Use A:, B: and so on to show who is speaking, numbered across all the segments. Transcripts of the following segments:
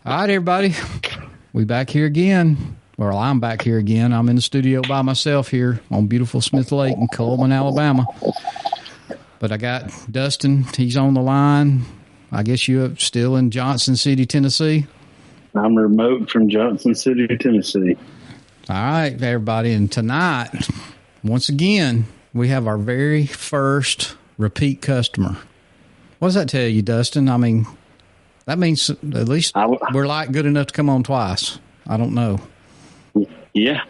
A: All right, everybody. We back here again. Well, I'm back here again. I'm in the studio by myself here on beautiful Smith Lake in Coleman, Alabama. But I got Dustin. He's on the line. I guess you're still in Johnson City, Tennessee.
B: I'm remote from Johnson City, Tennessee.
A: All right, everybody. And tonight, once again, we have our very first repeat customer. What does that tell you, Dustin? I mean, that means at least we're like good enough to come on twice. I don't know.
B: Yeah.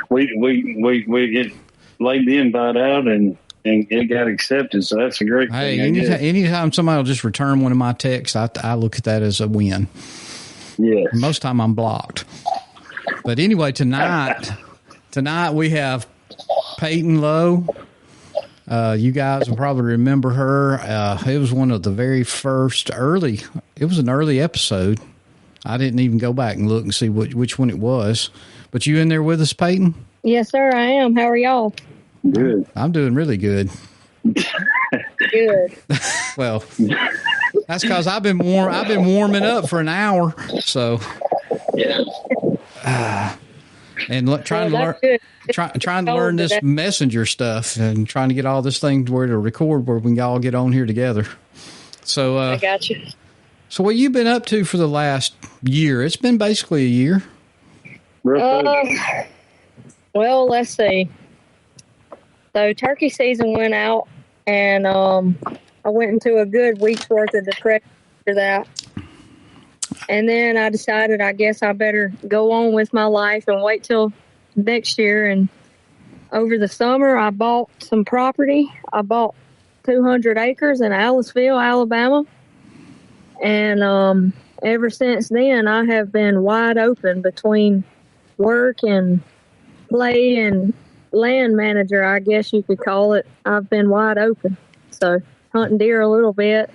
B: We get laid the invite out and it got accepted, so that's a great thing.
A: Anytime somebody will just return one of my texts, I look at that as a win.
B: Yeah.
A: Most of the time I'm blocked. But anyway, tonight we have Peyton Lowe. You guys will probably remember her. It was one of the very first it was an early episode. I didn't even go back and look and see which one it was. But you in there with us, Peyton?
C: Yes, sir, I am. How are y'all?
B: Good.
A: I'm doing really good.
C: Good.
A: Well, that's because I've been warming up for an hour. So,
B: yeah.
A: And trying to learn this messenger stuff and trying to get all this thing to where to record where we can all get on here together. So
C: I got you.
A: So what you been up to for the last year? It's been basically a year.
C: Well, let's see. So turkey season went out, and I went into a good week's worth of depression after that. And then I decided I guess I better go on with my life and wait till next year. And over the summer, I bought some property. I bought 200 acres in Aliceville, Alabama. And ever since then, I have been wide open between work and play and land manager, I guess you could call it. I've been wide open. So hunting deer a little bit,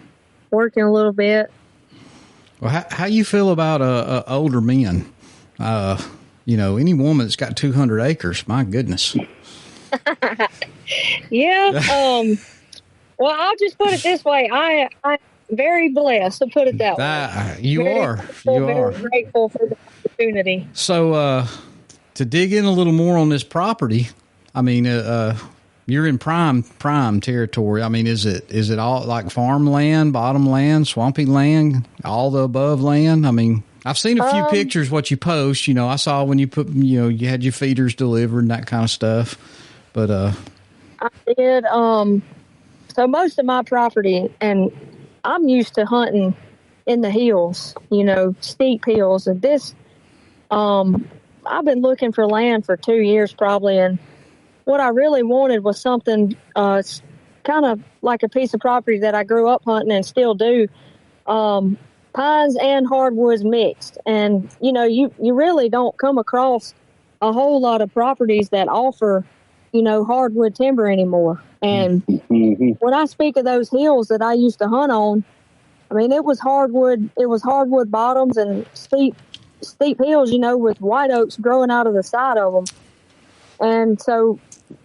C: working a little bit.
A: Well, how you feel about older men? Any woman that's got 200 acres, my goodness.
C: Yeah. Well, I'll just put it this way. I'm very blessed, to put it that way.
A: You are.
C: Very grateful for the opportunity.
A: So, to dig in a little more on this property, I mean, you're in prime territory. I mean, is it all like farmland, bottomland, swampy land, all the above land? I mean, I've seen a few pictures what you post. I saw when you put, you had your feeders delivered and that kind of stuff. But
C: I did. So most of my property, and I'm used to hunting in the hills, steep hills, and this. I've been looking for land for 2 years probably, and what I really wanted was something kind of like a piece of property that I grew up hunting and still do, pines and hardwoods mixed. And, you really don't come across a whole lot of properties that offer, hardwood timber anymore. And when I speak of those hills that I used to hunt on, I mean, it was hardwood bottoms and steep hills, with white oaks growing out of the side of them. And so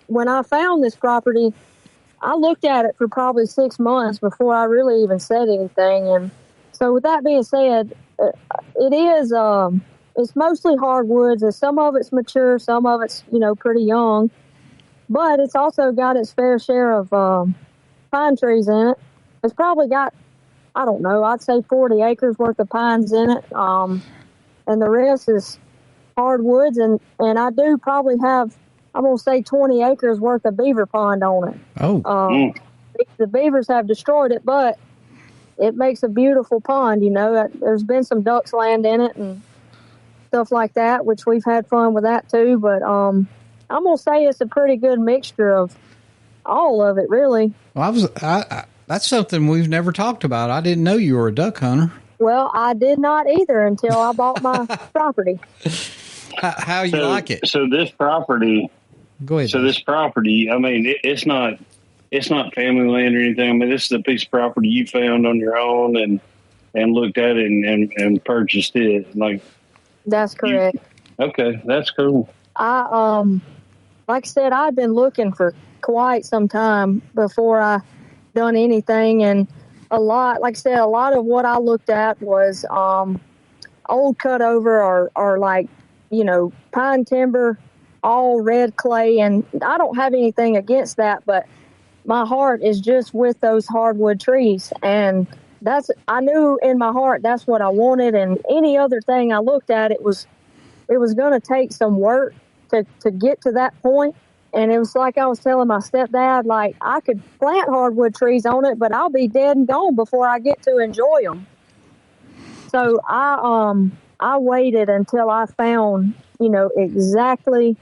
C: when I found this property, I looked at it for probably 6 months before I really even said anything. And so with that being said, it's mostly hardwoods, and some of it's mature, some of it's, pretty young, but it's also got its fair share of pine trees in it. It's probably got, I don't know, I'd say 40 acres worth of pines in it. And the rest is hardwoods, and I do probably have, I'm going to say 20 acres worth of beaver pond on it.
A: Oh.
C: The beavers have destroyed it, but it makes a beautiful pond, There's been some ducks land in it and stuff like that, which we've had fun with that too. But I'm going to say it's a pretty good mixture of all of it, really.
A: Well, that's something we've never talked about. I didn't know you were a duck hunter.
C: Well, I did not either until I bought my property.
A: How you like it?
B: So this property.
A: Go ahead.
B: So this property, I mean, it's not family land or anything. I mean, this is a piece of property you found on your own and looked at it and purchased it. Like,
C: that's correct.
B: Okay, that's cool.
C: Like I said, I'd been looking for quite some time before I done anything, and a lot of what I looked at was old cutover or like, pine timber, all red clay. And I don't have anything against that, but my heart is just with those hardwood trees. And I knew in my heart that's what I wanted. And any other thing I looked at, it was going to take some work to get to that point. And it was like I was telling my stepdad, like, I could plant hardwood trees on it, but I'll be dead and gone before I get to enjoy them. So I waited until I found, exactly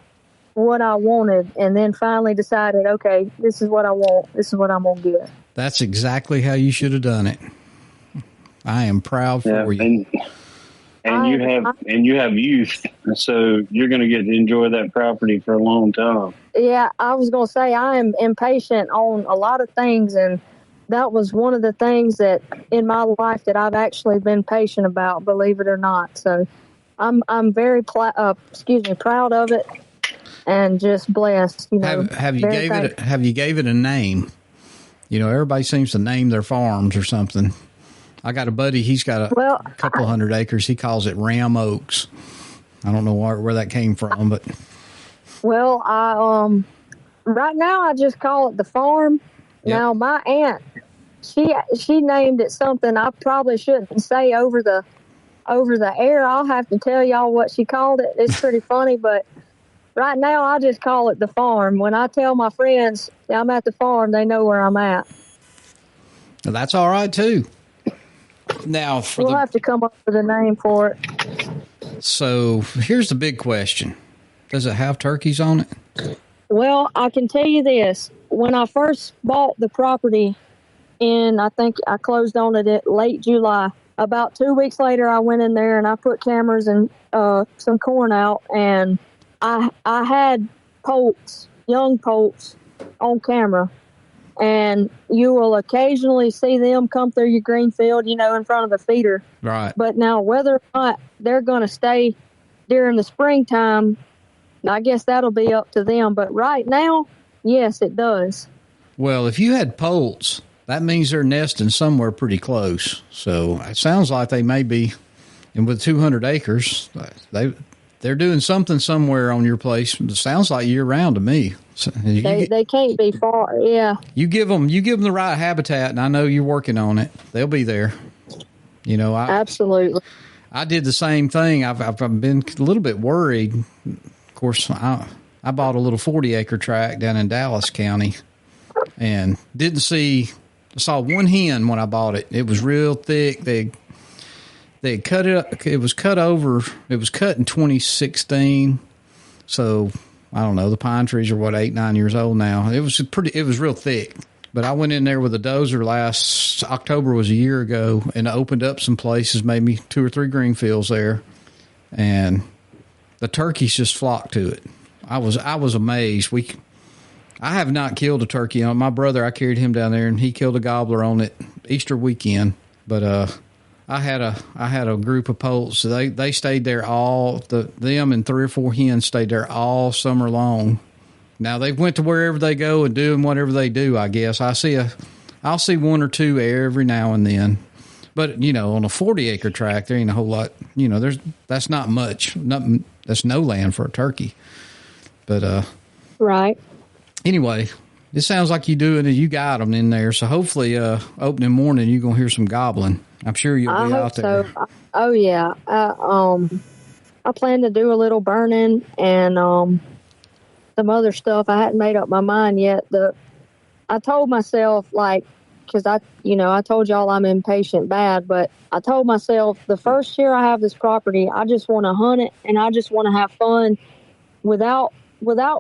C: what I wanted, and then finally decided, okay, this is what I want. This is what I'm going to get.
A: That's exactly how you should have done it. I am proud for you. And
B: you have youth, so you're going to get to enjoy that property for a long time.
C: Yeah, I was going to say I am impatient on a lot of things, and that was one of the things that in my life that I've actually been patient about, believe it or not. So I'm very proud of it, and just blessed.
A: Have you gave it a name? Everybody seems to name their farms or something. I got a buddy. He's got a couple hundred acres. He calls it Ram Oaks. I don't know where that came from, but
C: I right now I just call it the farm. Yep. Now my aunt, she named it something I probably shouldn't say over the air. I'll have to tell y'all what she called it. It's pretty funny, but right now I just call it the farm. When I tell my friends I'm at the farm, they know where I'm at.
A: Well, that's all right too. Now,
C: we'll have to come up with a name for it.
A: So here's the big question. Does it have turkeys on it?
C: Well, I can tell you this. When I first bought the property I think I closed on it at late July. About 2 weeks later, I went in there and I put cameras and some corn out, and I had poults, young poults, on camera. And you will occasionally see them come through your green field, in front of the feeder.
A: Right.
C: But now whether or not they're going to stay during the springtime, I guess that'll be up to them. But right now, yes, it does.
A: Well, if you had poults, that means they're nesting somewhere pretty close. So it sounds like they may be, and with 200 acres, they're doing something somewhere on your place. It sounds like year round to me. So
C: they can't be far. Yeah.
A: You give them the right habitat, and I know you're working on it. They'll be there.
C: Absolutely.
A: I did the same thing. I've been a little bit worried. Of course, I bought a little 40-acre tract down in Dallas County, and I saw one hen when I bought it. It was real thick. They cut it up. It was cut over. It was cut in 2016. So I don't know. The pine trees are 8-9 years old now. It was real thick. But I went in there with a dozer last October, was a year ago, and opened up some places, maybe 2 or 3 green fields there, and the turkeys just flocked to it. I was amazed. I have not killed a turkey on my brother. I carried him down there, and he killed a gobbler on it Easter weekend. But I had a group of poults. So they stayed there them and 3 or 4 hens stayed there all summer long. Now they went to wherever they go and doing whatever they do, I guess. I'll see 1 or 2 every now and then. But, on a 40-acre tract, there ain't a whole lot, that's not much. That's no land for a turkey. But
C: right.
A: Anyway, it sounds like you got them in there. So hopefully opening morning you're going to hear some gobbling. I'm sure you'll be out there.
C: So. Oh, yeah. I plan to do a little burning and some other stuff. I hadn't made up my mind yet. I told myself, because I told y'all I'm impatient bad, but I told myself the first year I have this property, I just want to hunt it and I just want to have fun without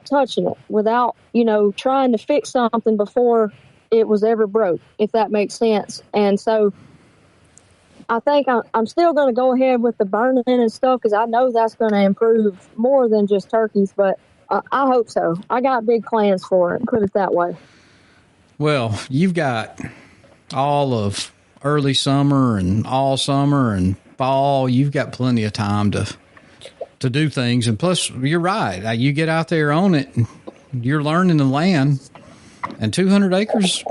C: touching it, without, trying to fix something before it was ever broke, if that makes sense. And so I think I'm still going to go ahead with the burning and stuff because I know that's going to improve more than just turkeys, but I hope so. I got big plans for it, put it that way.
A: Well, you've got all of early summer and all summer and fall. You've got plenty of time to do things. And plus, you're right. You get out there on it, and you're learning the land. And 200 acres,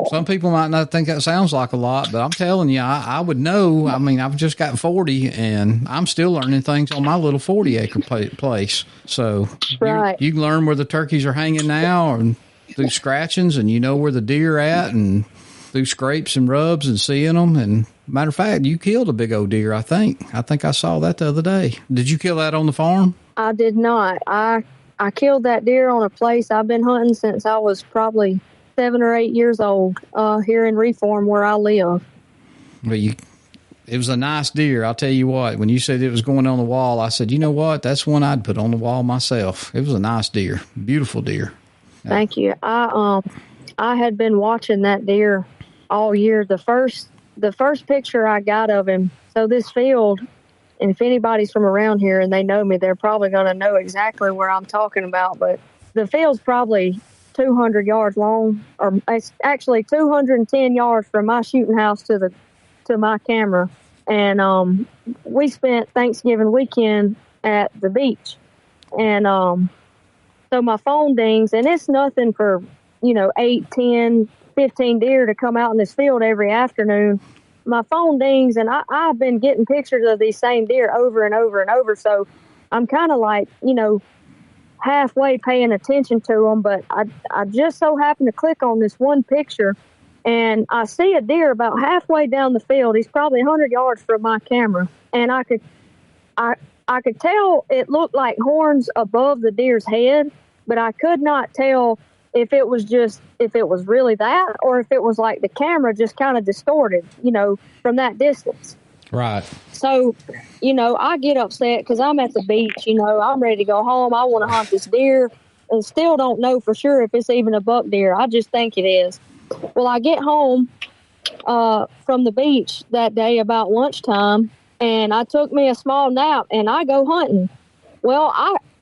A: some people might not think that sounds like a lot, but I'm telling you, I would know. I mean, I've just got 40, and I'm still learning things on my little 40-acre place. So
C: Right.
A: you can learn where the turkeys are hanging now, and through scratchings, and you know where the deer are at, and through scrapes and rubs and seeing them. And matter of fact, you killed a big old deer, I think. I saw that the other day. Did you kill that on the farm?
C: I did not. I killed that deer on a place I've been hunting since I was probably 7 or 8 years old, here in Reform where I live.
A: But it was a nice deer. I'll tell you what, when you said it was going on the wall, I said, you know what? That's one I'd put on the wall myself. It was a nice deer. Beautiful deer.
C: Thank you. I had been watching that deer all year. The first picture I got of him, so this field, and if anybody's from around here and they know me, they're probably going to know exactly where I'm talking about. But the field's probably 200 yards long, or it's actually 210 yards from my shooting house to my camera. And we spent Thanksgiving weekend at the beach. And so my phone dings, and it's nothing for, 8, 10, 15 deer to come out in this field every afternoon. My phone dings, and I've been getting pictures of these same deer over and over and over. So I'm kind of like, halfway paying attention to them. But I just so happened to click on this one picture, and I see a deer about halfway down the field. He's probably 100 yards from my camera, and I could tell it looked like horns above the deer's head, but I could not tell if it was really that, or if it was like the camera just kind of distorted, from that distance.
A: Right.
C: So, I get upset because I'm at the beach, I'm ready to go home. I want to hunt this deer and still don't know for sure if it's even a buck deer. I just think it is. Well, I get home from the beach that day about lunchtime, and I took me a small nap, and I go hunting. Well,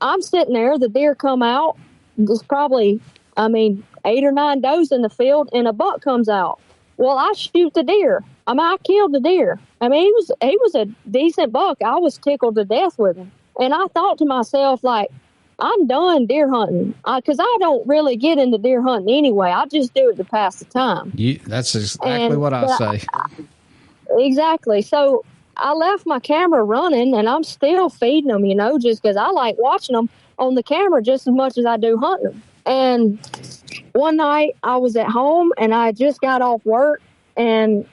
C: I'm sitting there. The deer come out. There's probably 8 or 9 does in the field, and a buck comes out. Well, I shoot the deer. I killed the deer. He was a decent buck. I was tickled to death with him. And I thought to myself, like, I'm done deer hunting, because I don't really get into deer hunting anyway. I just do it to pass the time.
A: That's exactly what I say.
C: Exactly. So I left my camera running, and I'm still feeding them, just because I like watching them on the camera just as much as I do hunting them. And one night I was at home, and I just got off work, and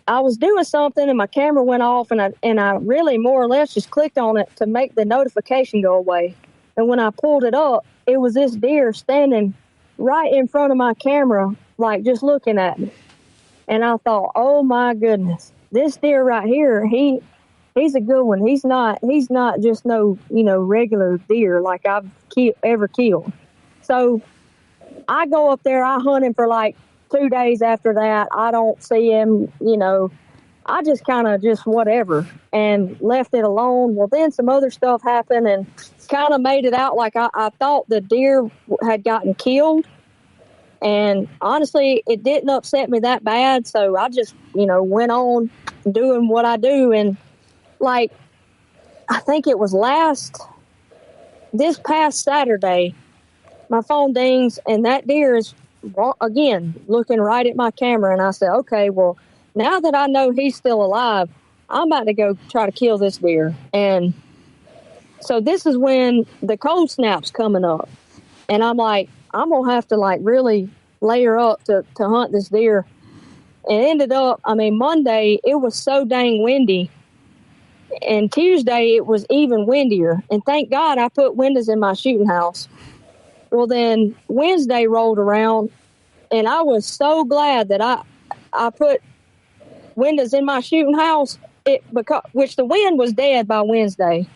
C: I was doing something, and my camera went off, and I really more or less just clicked on it to make the notification go away. And when I pulled it up, it was this deer standing right in front of my camera, like just looking at me. And I thought, oh my goodness, this deer right here, he's a good one. He's not just no, regular deer like I've ever killed. So I go up there, I hunt him for like 2 days after that. I don't see him, I just kind of just whatever and left it alone. Well, then some other stuff happened and kind of made it out like I thought the deer had gotten killed. And honestly, it didn't upset me that bad. So I just, went on doing what I do. And like, I think it was this past Saturday, my phone dings, and that deer is, again, looking right at my camera. And I said, okay, well, now that I know he's still alive, I'm about to go try to kill this deer. And so this is when the cold snap's coming up. And I'm like, I'm going to have to like really layer up to hunt this deer. And it ended up, Monday, it was so dang windy. And Tuesday, it was even windier. And thank God I put windows in my shooting house. Well, then Wednesday rolled around, and I was so glad that I put windows in my shooting house, which the wind was dead by Wednesday.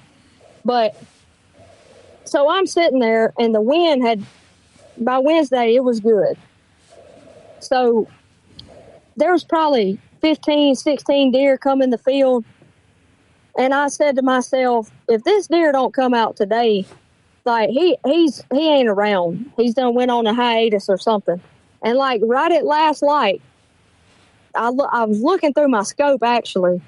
C: But so I'm sitting there, and the wind by Wednesday, it was good. So there was probably 15, 16 deer come in the field. And I said to myself, if this deer don't come out today, like he ain't around. He's done went on a hiatus or something. And like right at last light, I was looking through my scope actually,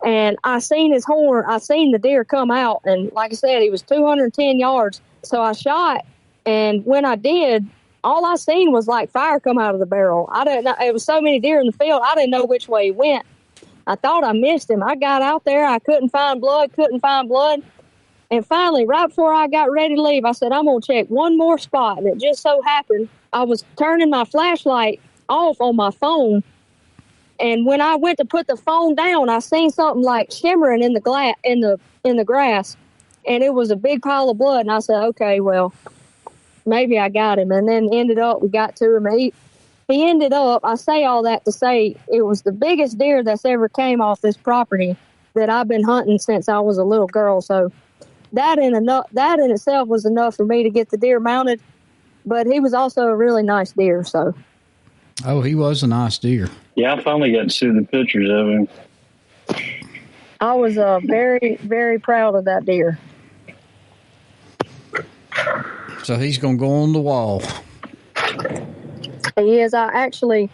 C: and I seen his horn. I seen the deer come out, and like I said, he was 210 yards. So I shot, and when I did, all I seen was like fire come out of the barrel. I didn't know. It was so many deer in the field. I didn't know which way he went. I thought I missed him. I got out there. I couldn't find blood. And finally, right before I got ready to leave, I said, I'm going to check one more spot. And it just so happened I was turning my flashlight off on my phone. And when I went to put the phone down, I seen something like shimmering in the grass. And it was a big pile of blood. And I said, okay, well, maybe I got him. And then ended up, we got to him. He ended up, I say all that to say, it was the biggest deer that's ever came off this property that I've been hunting since I was a little girl. So that in itself was enough for me to get the deer mounted. But he was also a really nice deer. So.
A: Oh, he was a nice deer.
B: Yeah, I finally got to see the pictures of him.
C: I was very, very proud of that deer.
A: So he's going to go on the wall.
C: He is. I actually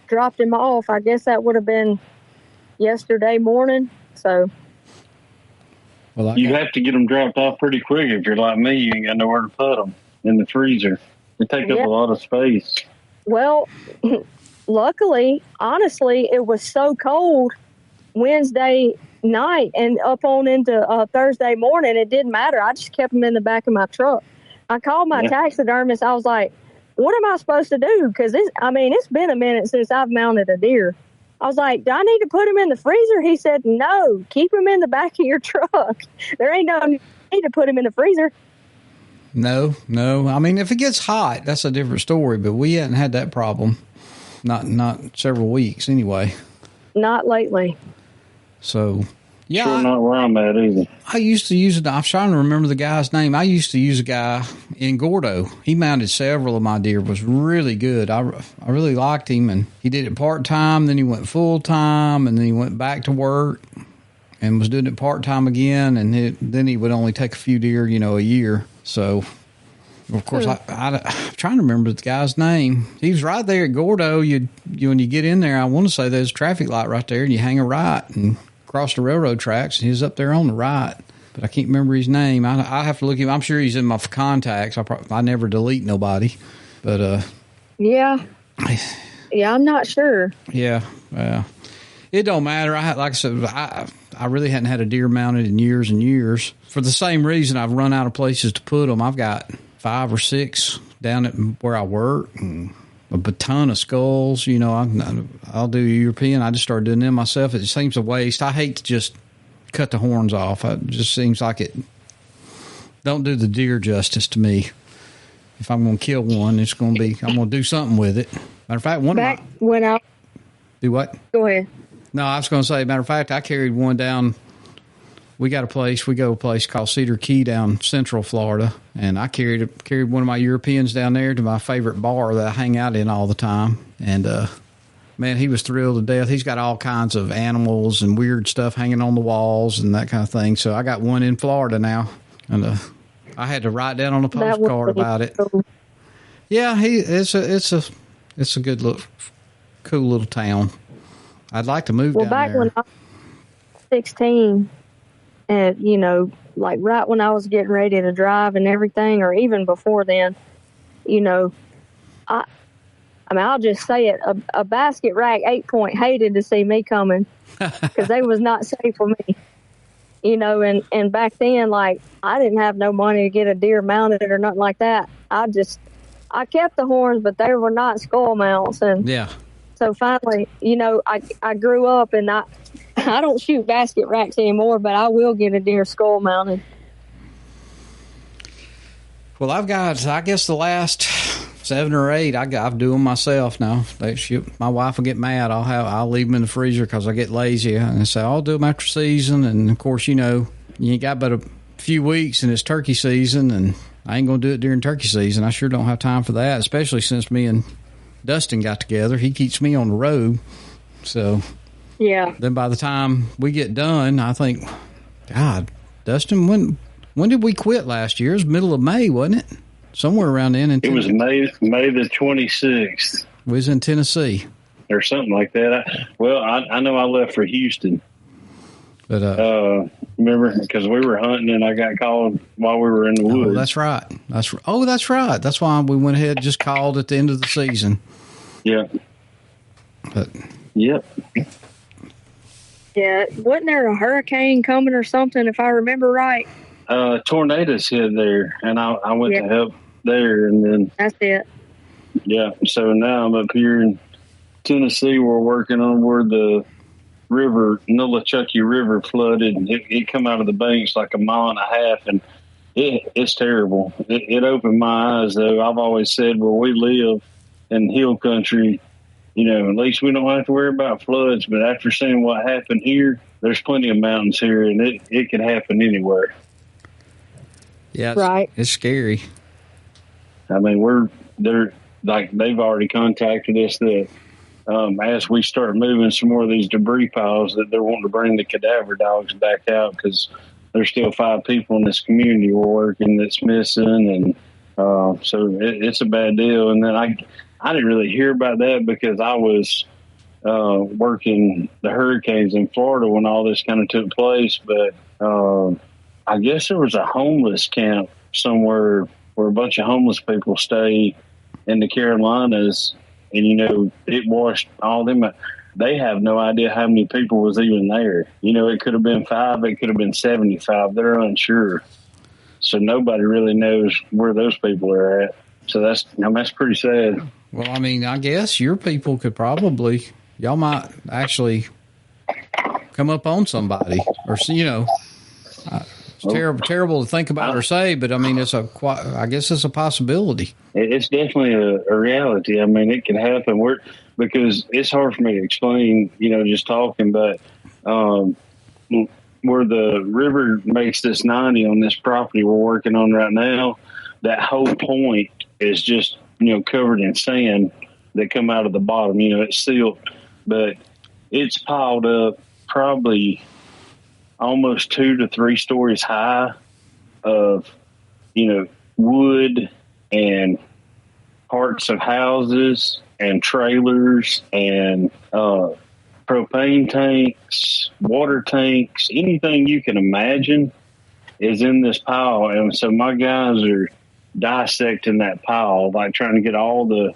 C: dropped him off. I guess that would have been yesterday morning. So.
A: Well,
B: you have to get them dropped off pretty quick. If you're like me, you ain't got nowhere to put them in the freezer. They take up a lot of space.
C: Well, luckily, honestly, it was so cold Wednesday night and up on into Thursday morning. It didn't matter. I just kept them in the back of my truck. I called my taxidermist. I was like, what am I supposed to do? Because it's been a minute since I've mounted a deer. I was like, do I need to put him in the freezer? He said, no, keep him in the back of your truck. There ain't no need to put him in the freezer.
A: No. I mean, if it gets hot, that's a different story, but we hadn't had that problem. Not several weeks anyway.
C: Not lately.
A: So, yeah.
B: Sure not where I'm at either.
A: I used to use it. I'm trying to remember the guy's name. I used to use a guy in Gordo. He mounted several of my deer. Was really good. I really liked him, and he did it part-time, then he went full-time, and then he went back to work and was doing it part-time again, and then he would only take a few deer, a year. So, of course, I'm trying to remember the guy's name. He was right there at Gordo. When you get in there, I want to say there's a traffic light right there, and you hang a right and cross the railroad tracks, and he's up there on the right. But I can't remember his name. I have to look him. I'm sure he's in my contacts. I never delete nobody. But
C: yeah, I'm not sure.
A: Yeah, it don't matter. Like I said, I really hadn't had a deer mounted in years and years. For the same reason, I've run out of places to put them. I've got 5 or 6 down at where I work, and a ton of skulls. I'll do European. I just started doing them myself. It seems a waste. I hate to just cut the horns off. It just seems like it don't do the deer justice to me. If I'm going to kill one, I'm going to do something with it. Matter of fact, do what?
C: Go ahead.
A: No, I was going to say, matter of fact, I carried one down. We go to a place called Cedar Key down Central Florida, and I carried one of my Europeans down there to my favorite bar that I hang out in all the time. And, man, he was thrilled to death. He's got all kinds of animals and weird stuff hanging on the walls and that kind of thing. So I got one in Florida now, and I had to write down on a postcard about it. Yeah, it's a good look, cool little town. I'd like to move down there. Well, back
C: when I was 16, and, like right when I was getting ready to drive and everything, or even before then, I'll just say it, a basket rack 8-point hated to see me coming because they was not safe for me. And back then, like, I didn't have no money to get a deer mounted or nothing like that. I kept the horns, but they were not skull mounts. And
A: yeah.
C: So finally, I grew up, and I don't shoot basket racks anymore, but I will get a deer skull mounted.
A: Well, I've got, I guess the last 7 or 8, I do them myself now. My wife will get mad. I'll leave them in the freezer because I get lazy, and say I'll do them after season. And of course, you ain't got but a few weeks, and it's turkey season, and I ain't gonna do it during turkey season. I sure don't have time for that, especially since me and Dustin got together. He keeps me on the road, so
C: yeah.
A: Then by the time we get done, I think, God, Dustin, when did we quit last year? It was middle of May, wasn't it? Somewhere around then.
B: It was May the 26th.
A: We was in Tennessee.
B: Or something like that. I know I left for Houston.
A: But
B: remember, because we were hunting and I got called while we were in the woods.
A: That's right. That's right. That's why we went ahead and just called at the end of the season.
B: Yeah.
A: But
B: yep.
C: Yeah, wasn't there a hurricane coming or something, if I remember right?
B: Tornadoes hit there, and I went to help there, and then
C: that's it.
B: Yeah, so now I'm up here in Tennessee. We're working on where the river, Nolichucky River, flooded. It come out of the banks like a mile and a half, and it's terrible. It opened my eyes, though. I've always said where we live in hill country, at least we don't have to worry about floods. But after seeing what happened here, there's plenty of mountains here, and it can happen anywhere.
A: Yeah,
C: right.
A: It's scary.
B: I mean, they've already contacted us that as we start moving some more of these debris piles, that they're wanting to bring the cadaver dogs back out because there's still 5 people in this community we're working that's missing, and so it's a bad deal. And then I didn't really hear about that because I was working the hurricanes in Florida when all this kind of took place. But I guess there was a homeless camp somewhere where a bunch of homeless people stay in the Carolinas, and it washed all them. They have no idea how many people was even there. It could have been 5, it could have been 75. They're unsure, so nobody really knows where those people are at. So that's pretty sad.
A: Well, I mean, I guess your people could probably, y'all might actually come up on somebody, or it's terrible to think about or say, but I mean, I guess it's a possibility.
B: It's definitely a reality. I mean, it can happen. Because it's hard for me to explain, just talking, but where the river makes this 90 on this property we're working on right now, that whole point is just, covered in sand that come out of the bottom. It's sealed, but it's piled up probably almost 2 to 3 stories high of, wood and parts of houses and trailers and propane tanks, water tanks, anything you can imagine is in this pile. And so my guys are dissecting that pile, like trying to get all the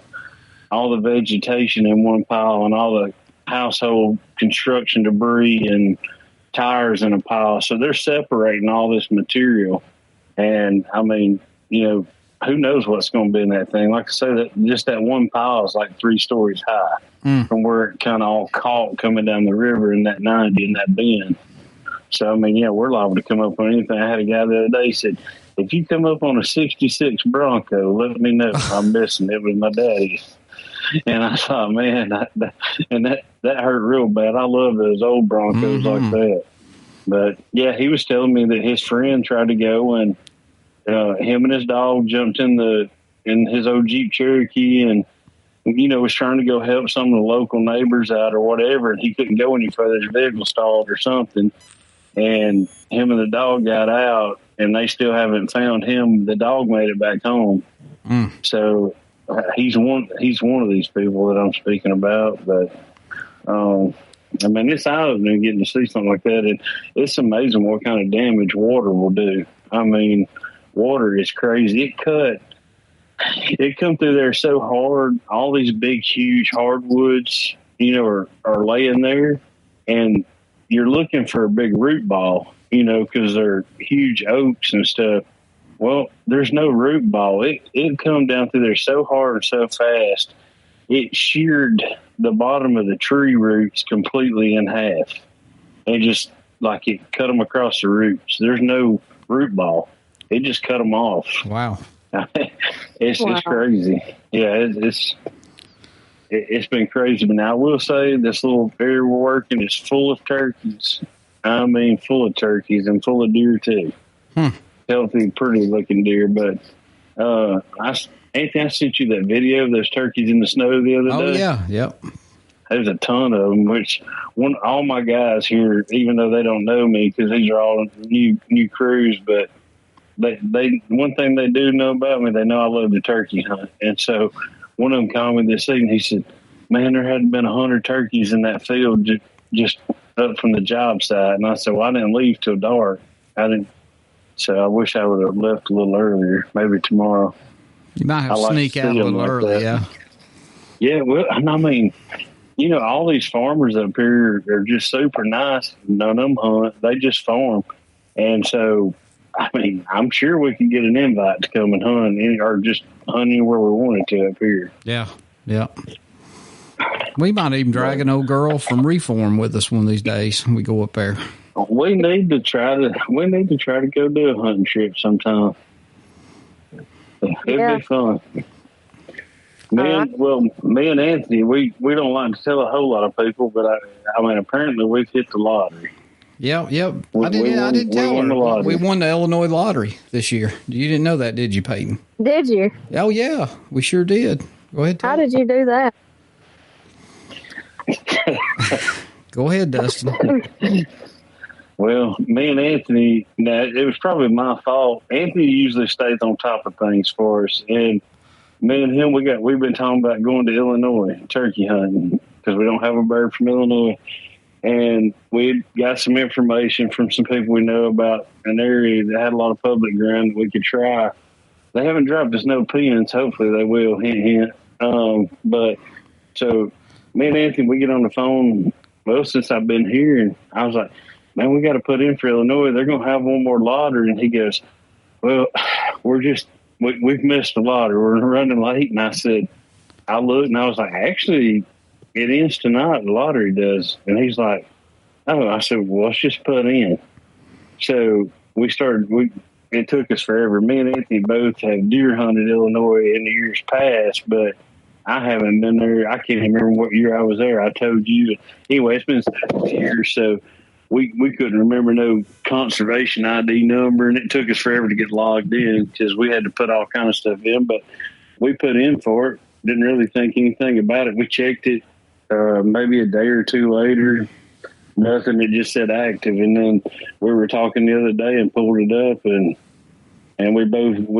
B: vegetation in one pile and all the household construction debris and tires in a pile. So they're separating all this material. And I mean, who knows what's going to be in that thing? Like I said, that one pile is like 3 stories high from where it kind of all caught coming down the river in that 90 in that bend. So, I mean, we're liable to come up on anything. I had a guy the other day said, if you come up on a 66 Bronco, let me know. I'm missing. It was my daddy's. And I thought, man, that hurt real bad. I love those old Broncos like that. But, yeah, he was telling me that his friend tried to go, and him and his dog jumped in his old Jeep Cherokee and, was trying to go help some of the local neighbors out or whatever, and he couldn't go any further. His vehicle stalled or something. And him and the dog got out, and they still haven't found him. The dog made it back home. So he's one of these people that I'm speaking about. But I mean, it's eye-opening getting to see something like that, and it's amazing what kind of damage water will do. I mean, water is crazy. It come through there so hard. All these big, huge hardwoods, are laying there, and you're looking for a big root ball, because they're huge oaks and stuff. Well, there's no root ball. It come down through there so hard and so fast, it sheared the bottom of the tree roots completely in half. And just like it cut them across the roots. There's no root ball. It just cut them off.
A: Wow.
B: It's crazy. Yeah, it's been crazy. But now I will say this little area we're working is full of turkeys. I mean, full of turkeys and full of deer too. Healthy, pretty looking deer. But Anthony, I sent you that video of those turkeys in the snow the other day.
A: Oh yeah, yep.
B: There's a ton of them. All my guys here, even though they don't know me because these are all new crews, but they one thing they do know about me, they know I love the turkey hunt. And so one of them called me this evening. He said, "Man, there hadn't been 100 turkeys in that field just up from the job site, and I said, well, I didn't leave till dark. So I wish I would have left a little earlier, maybe tomorrow.
A: You might have to sneak out a little early, yeah.
B: Yeah, well, I mean, all these farmers up here are just super nice. None of them hunt. They just farm. And so, I mean, I'm sure we could get an invite to come and hunt or just hunt anywhere we wanted to up here.
A: Yeah, yeah. We might even drag an old girl from Reform with us one of these days when we go up there.
B: We need to try to go do a hunting trip sometime. It'd be fun. Me and Anthony, we don't like to tell a whole lot of people, but I mean, apparently we've hit the lottery.
A: Yep. I didn't tell her. We won the Illinois lottery this year. You didn't know that, did you, Peyton?
C: Did you?
A: Oh, yeah. We sure did. Go ahead.
C: How did you do that?
A: Go ahead, Dustin.
B: Well, me and Anthony, it was probably my fault. Anthony usually stays on top of things for us, and me and him, we've been talking about going to Illinois turkey hunting because we don't have a bird from Illinois, and we got some information from some people we know about an area that had a lot of public ground that we could try. They haven't dropped us no pins. Hopefully they will. Hint, hint. But so me and Anthony, we get on the phone. Well, since I've been here, and I was like, man, we got to put in for Illinois. They're going to have one more lottery. And he goes, well, we've missed the lottery. We're running late. And I said, I looked and I was like, actually, it ends tonight. The lottery does. And he's like, oh, I said, well, let's just put in. So we started, it took us forever. Me and Anthony both have deer hunted Illinois in the years past, but I haven't been there. I can't even remember what year I was there. I told you. Anyway, it's been 7 years. So we couldn't remember no conservation ID number, and it took us forever to get logged in because we had to put all kind of stuff in. But we put in for it. Didn't really think anything about it. We checked it maybe a day or two later. Nothing. It just said active. And then we were talking the other day and pulled it up, and we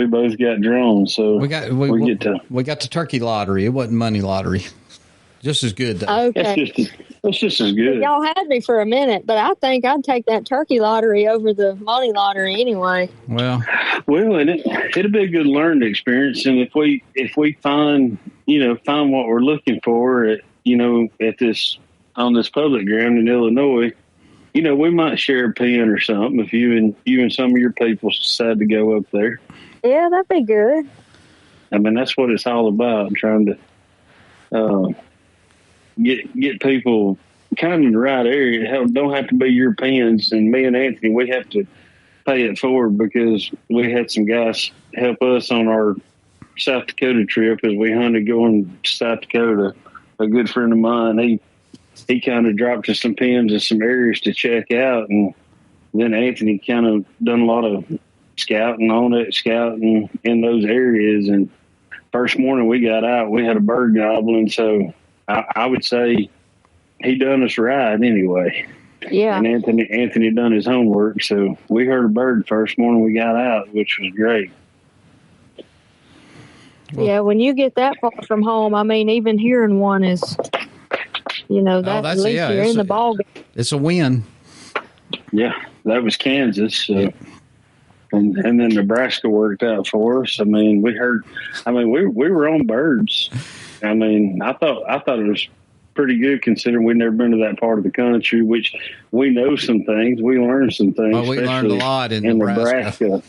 B: both got drawn. So we got
A: the turkey lottery. It wasn't money lottery. Just as good, though.
C: Okay.
B: It's just as good.
C: Y'all had me for a minute, but I think I'd take that turkey lottery over the money lottery anyway.
B: Well, and it'll be a good learning experience. And if we find what we're looking for on this public ground in Illinois, we might share a pen or something if you and some of your people decide to go up there.
C: Yeah, that'd be good.
B: I mean, that's what it's all about, trying to get people kind of in the right area. Hell, don't have to be Europeans. And me and Anthony, we have to pay it forward because we had some guys help us on our South Dakota trip as we hunted going to South Dakota. A good friend of mine, he kind of dropped us some pins and some areas to check out, and then Anthony kind of done a lot of scouting in those areas. And first morning we got out, we had a bird gobbling, so I would say he done us right anyway.
C: Yeah.
B: And Anthony done his homework, so we heard a bird first morning we got out, which was great.
C: Yeah, when you get that far from home, I mean, even hearing one is, at least you're in the ball game.
A: It's a win.
B: Yeah, that was Kansas. So. And then Nebraska worked out for us. I mean, we were on birds. I mean, I thought it was pretty good considering we'd never been to that part of the country, which we know some things. We learned some things.
A: Well, we learned a lot in Nebraska.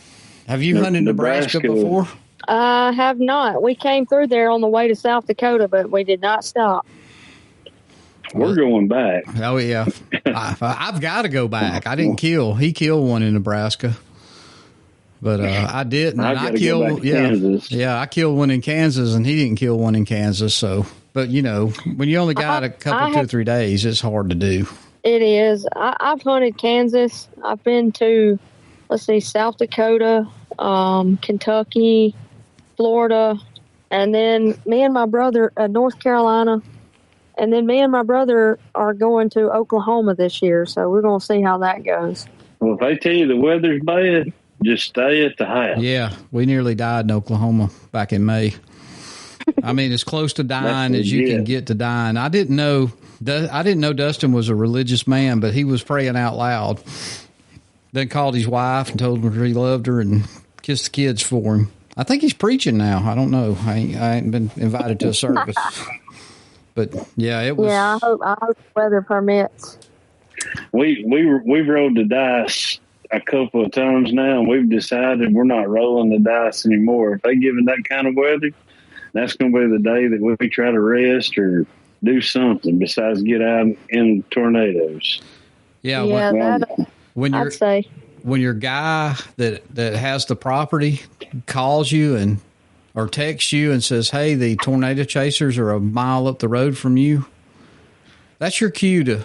A: Have you hunted Nebraska before?
C: I have not. We came through there on the way to South Dakota, but we did not stop.
B: We're going back.
A: Oh, yeah. I've got to go back. I didn't kill. He killed one in Nebraska. But I didn't. I killed. I killed one in Kansas, and he didn't kill one in Kansas. So, but when you only got a couple, 2 or 3 days, it's hard to do.
C: It is. I've hunted Kansas. I've been to, South Dakota, Kentucky, Florida, and then me and my brother, North Carolina, and then me and my brother are going to Oklahoma this year. So we're going to see how that goes.
B: Well, if they tell you the weather's bad, just stay at the house.
A: Yeah, we nearly died in Oklahoma back in May. I mean, as close to dying as you can get to dying. I didn't know. I didn't know Dustin was a religious man, but he was praying out loud. Then called his wife and told her he loved her and kissed the kids for him. I think he's preaching now. I don't know. I ain't been invited to a service. But yeah, it was.
C: Yeah, I hope weather permits.
B: We've rolled the dice a couple of times now, and we've decided we're not rolling the dice anymore. If they give it that kind of weather, that's going to be the day that we try to rest or do something besides get out in tornadoes.
A: Yeah,
C: I'd say
A: when your guy that has the property calls you or texts you and says, "Hey, the tornado chasers are a mile up the road from you," that's your cue to.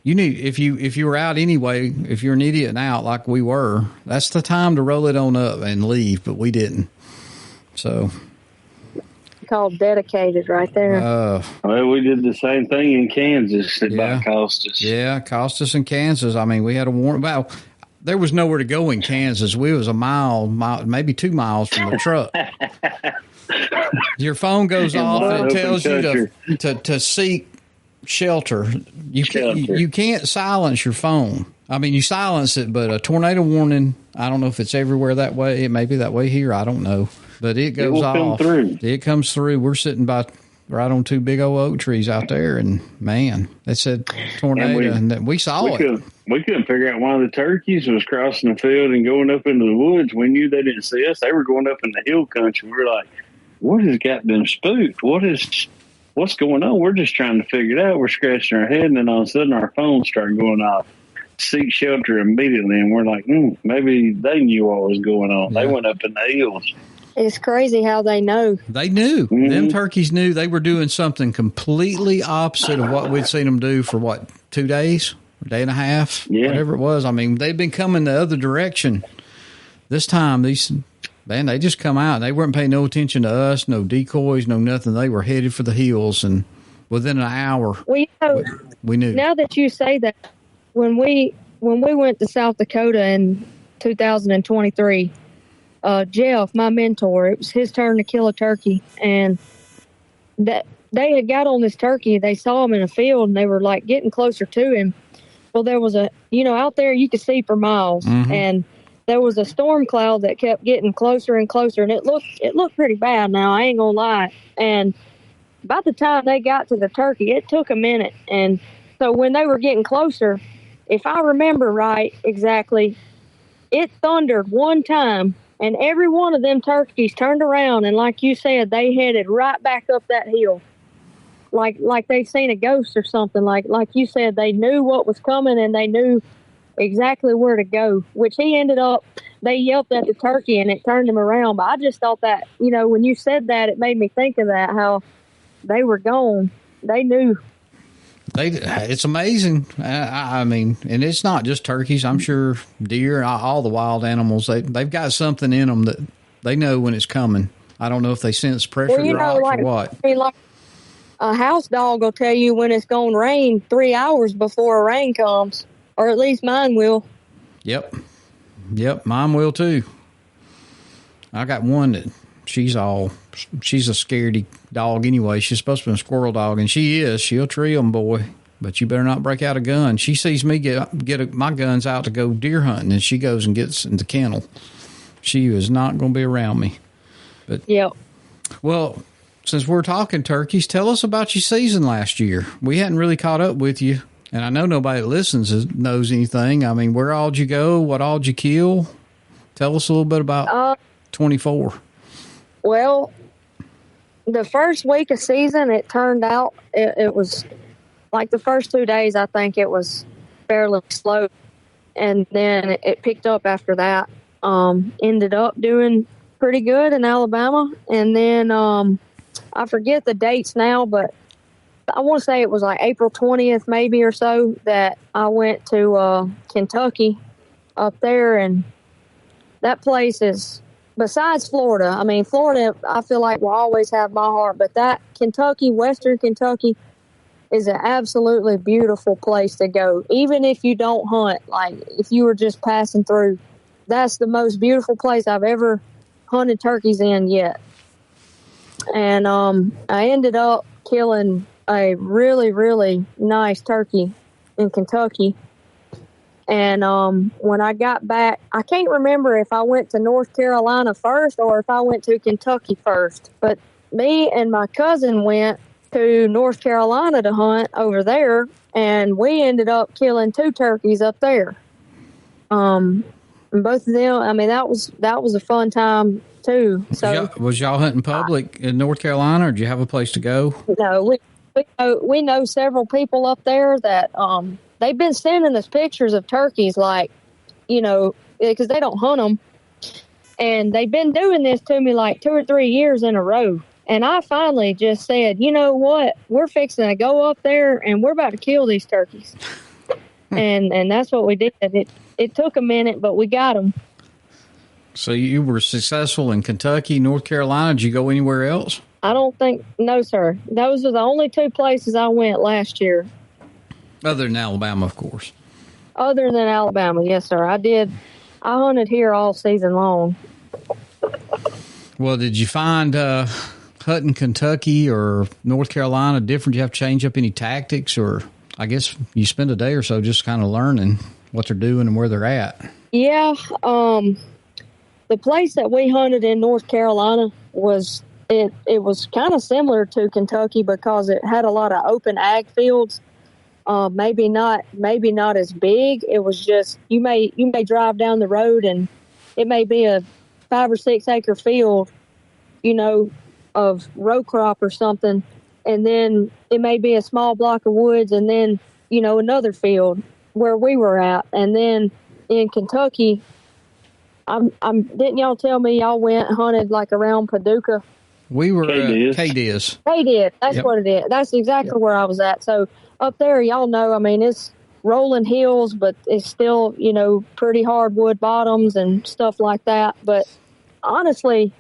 A: You need if you were out anyway, if you're an idiot and out like we were, that's the time to roll it on up and leave. But we didn't. So
C: called dedicated right there.
B: Well, we did the same thing in Kansas. It about cost us.
A: Yeah, cost us in Kansas. I mean, we had a warrant. Well, there was nowhere to go in Kansas. We was a mile, maybe 2 miles from the truck. Your phone goes off and it tells you to seek shelter. You can't silence your phone. I mean, you silence it, but a tornado warning, I don't know if it's everywhere that way. It may be that way here. I don't know. But it goes off. It comes through. We're sitting right on 2 big old oak trees out there, and man, it said tornado, and we saw it.
B: We couldn't figure out why the turkeys was crossing the field and going up into the woods. We knew they didn't see us. They were going up in the hill country. We were like, what has got them spooked? What's going on? We're just trying to figure it out. We're scratching our head, and then all of a sudden our phones started going off. Seek shelter immediately, and we're like, maybe they knew what was going on. Yeah. They went up in the hills.
C: It's crazy how they know.
A: They knew. Mm-hmm. Them turkeys knew they were doing something completely opposite of what we'd seen them do for, 2 days? A day and a half? Yeah. Whatever it was. I mean, they've been coming the other direction. This time, they just come out. They weren't paying no attention to us, no decoys, no nothing. They were headed for the hills, and within an hour, we knew.
C: Now that you say that, when we went to South Dakota in 2023, Jeff, my mentor, it was his turn to kill a turkey, and that they had got on this turkey. They saw him in a field, and they were like getting closer to him. Well, there was out there you could see for miles, mm-hmm. and there was a storm cloud that kept getting closer and closer, and it looked pretty bad. Now I ain't gonna lie. And by the time they got to the turkey, it took a minute, and so when they were getting closer, if I remember right exactly, it thundered one time. And every one of them turkeys turned around, and like you said, they headed right back up that hill, like they'd seen a ghost or something. Like you said, they knew what was coming, and they knew exactly where to go. Which they yelped at the turkey, and it turned him around. But I just thought that, when you said that, it made me think of that, how they were gone. They knew.
A: It's amazing. I mean, and it's not just turkeys. I'm sure deer, all the wild animals, they've got something in them that they know when it's coming. I don't know if they sense pressure drops or what.
C: I mean, like a house dog will tell you when it's going to rain 3 hours before a rain comes, or at least mine will.
A: Yep, mine will too. I got one that she's a scaredy dog anyway. She's supposed to be a squirrel dog, and she is. She'll tree them, boy. But you better not break out a gun. She sees me get my guns out to go deer hunting, and she goes and gets in the kennel. She is not going to be around me. But
C: yep.
A: Well, since we're talking turkeys, tell us about your season last year. We hadn't really caught up with you, and I know nobody that listens knows anything. I mean, where all'd you go? What all'd you kill? Tell us a little bit about 24.
C: Well, the first week of season, it turned out it was like the first 2 days, I think it was fairly slow. And then it picked up after that. Ended up doing pretty good in Alabama. And then I forget the dates now, but I want to say it was like April 20th maybe or so that I went to Kentucky up there. And that place is... Besides Florida, I mean, Florida, I feel like will always have my heart, but that Kentucky, Western Kentucky, is an absolutely beautiful place to go. Even if you don't hunt, like if you were just passing through, that's the most beautiful place I've ever hunted turkeys in yet. And I ended up killing a really, really nice turkey in Kentucky. And when I got back, I can't remember if I went to North Carolina first or if I went to Kentucky first. But me and my cousin went to North Carolina to hunt over there, and we ended up killing 2 turkeys up there. And both of them, I mean, that was a fun time too. So
A: was y'all hunting public in North Carolina, or did you have a place to go?
C: No, we know several people up there that they've been sending us pictures of turkeys, like, you know, because they don't hunt them. And they've been doing this to me like 2 or 3 years in a row. And I finally just said, you know what? We're fixing to go up there and we're about to kill these turkeys. and that's what we did. It took a minute, but we got them.
A: So you were successful in Kentucky, North Carolina. Did you go anywhere else?
C: I don't think, no, sir. Those are the only 2 places I went last year.
A: Other than Alabama, of course.
C: Other than Alabama, yes, sir. I hunted here all season long.
A: Well, did you find hunting Kentucky or North Carolina different? Did you have to change up any tactics, or I guess you spend a day or so just kind of learning what they're doing and where they're at?
C: Yeah. The place that we hunted in North Carolina was, it was kind of similar to Kentucky because it had a lot of open ag fields. Maybe not as big. It was just, you may drive down the road and it may be a 5 or 6 acre field, you know, of row crop or something. And then it may be a small block of woods and then, you know, another field where we were at. And then in Kentucky, didn't y'all tell me y'all went hunted like around Paducah?
A: We were
B: Cadiz.
A: Cadiz.
C: Cadiz. That's what it is. That's exactly where I was at. So up there, y'all know, I mean, it's rolling hills, but it's still, you know, pretty hardwood bottoms and stuff like that. But honestly,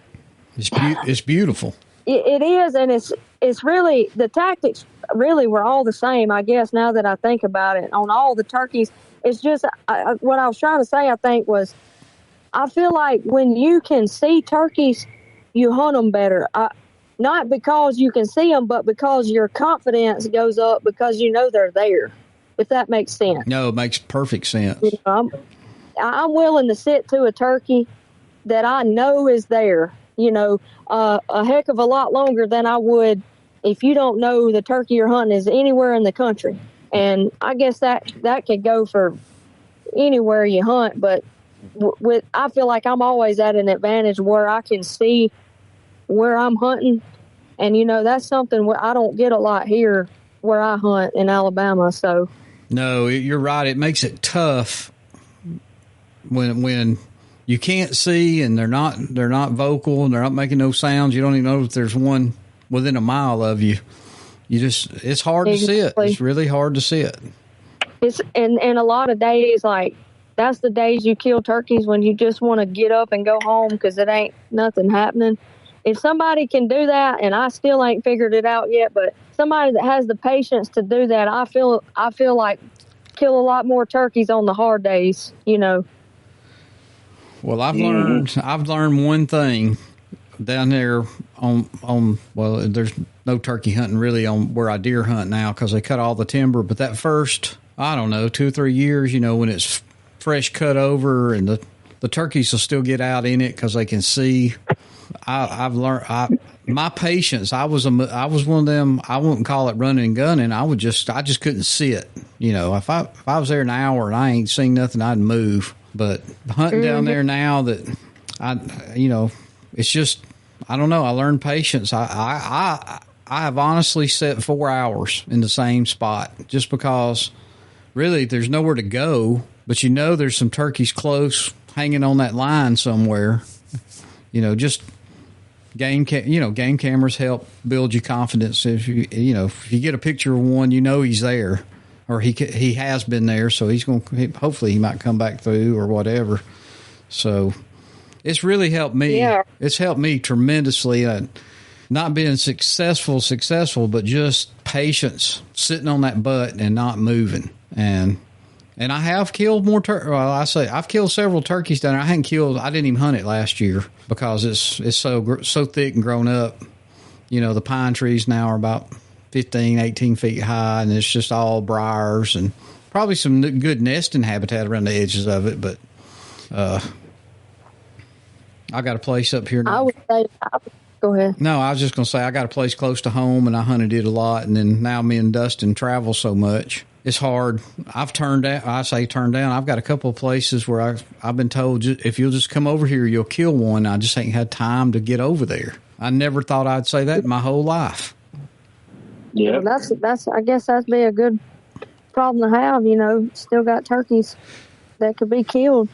A: it's beautiful.
C: It is, and it's really, the tactics really were all the same, I guess, now that I think about it, on all the turkeys. It's just, what I was trying to say, I think, was I feel like when you can see turkeys, you hunt them better. Not because you can see them, but because your confidence goes up because you know they're there, if that makes sense.
A: No, it makes perfect sense.
C: You know, I'm willing to sit to a turkey that I know is there, you know, a heck of a lot longer than I would if you don't know the turkey you're hunting is anywhere in the country. And I guess that could go for anywhere you hunt, but I feel like I'm always at an advantage where I can see where I'm hunting. And, you know, that's something I don't get a lot here where I hunt in Alabama. So,
A: no, you're right. It makes it tough when you can't see and they're not vocal and they're not making no sounds. You don't even know if there's one within a mile of you. It's hard to see it. It's really hard to see it.
C: And a lot of days, like, that's the days you kill turkeys when you just want to get up and go home because it ain't nothing happening. If somebody can do that, and I still ain't figured it out yet, but somebody that has the patience to do that, I feel like kill a lot more turkeys on the hard days, you know.
A: Well, I've learned one thing down there on well, there's no turkey hunting really on where I deer hunt now because they cut all the timber. But that first, I don't know, 2 or 3 years, you know, when it's fresh cut over and the turkeys will still get out in it because they can see. I've learned my patience. I was one of them. I wouldn't call it running and gunning. I just couldn't see it. You know, if I was there an hour and I ain't seen nothing, I'd move. But hunting down there now that it's just, I don't know. I learned patience. I have honestly set 4 hours in the same spot just because really there's nowhere to go, but you know, there's some turkeys close hanging on that line somewhere, you know, just game cameras help build your confidence. If you get a picture of one, you know, he's there. Or he has been there, so hopefully he might come back through or whatever. So it's really helped me. Yeah. It's helped me tremendously. Not being successful, but just patience, sitting on that butt and not moving. And I have killed more turkeys. Well, I've killed several turkeys down there. I didn't even hunt it last year because it's so thick and grown up. You know, the pine trees now are about 15, 18 feet high, and it's just all briars and probably some good nesting habitat around the edges of it. But I got a place up here now.
C: I would say, go ahead.
A: No, I was just going to say I got a place close to home, and I hunted it a lot. And then now me and Dustin travel so much, it's hard. I've turned down. I've got a couple of places where I've been told, if you'll just come over here, you'll kill one. I just ain't had time to get over there. I never thought I'd say that in my whole life.
B: Yeah,
C: well, that's. I guess that'd be a good problem to have. Still got turkeys that could be killed.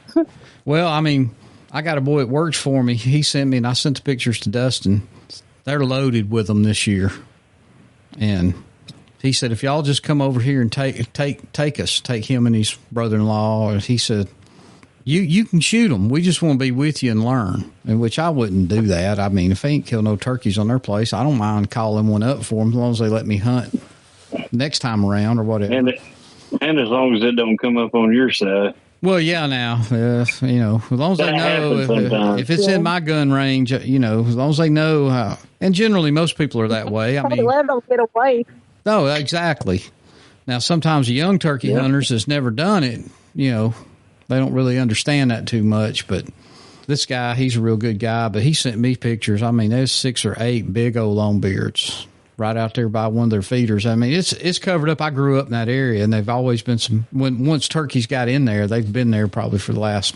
A: Well, I mean, I got a boy that works for me. He sent me, and I sent the pictures to Dustin. They're loaded with them this year, and he said, if y'all just come over here and take him and his brother-in-law, and he said, you can shoot them. We just want to be with you and learn. And which I wouldn't do that. I mean, if they ain't kill no turkeys on their place, I don't mind calling one up for them as long as they let me hunt next time around or whatever.
B: And as long as it don't come up on your side.
A: Well, yeah, now, as long as they know if it's in my gun range, as long as they know how. And generally, most people are that way. I mean,
C: let them get away.
A: No, exactly. Now, sometimes the young turkey hunters that's never done it, they don't really understand that too much. But this guy, he's a real good guy, but he sent me pictures. I mean, there's 6 or 8 big old longbeards right out there by one of their feeders. I mean, it's covered up. I grew up in that area, and they've always been once turkeys got in there, they've been there probably for the last,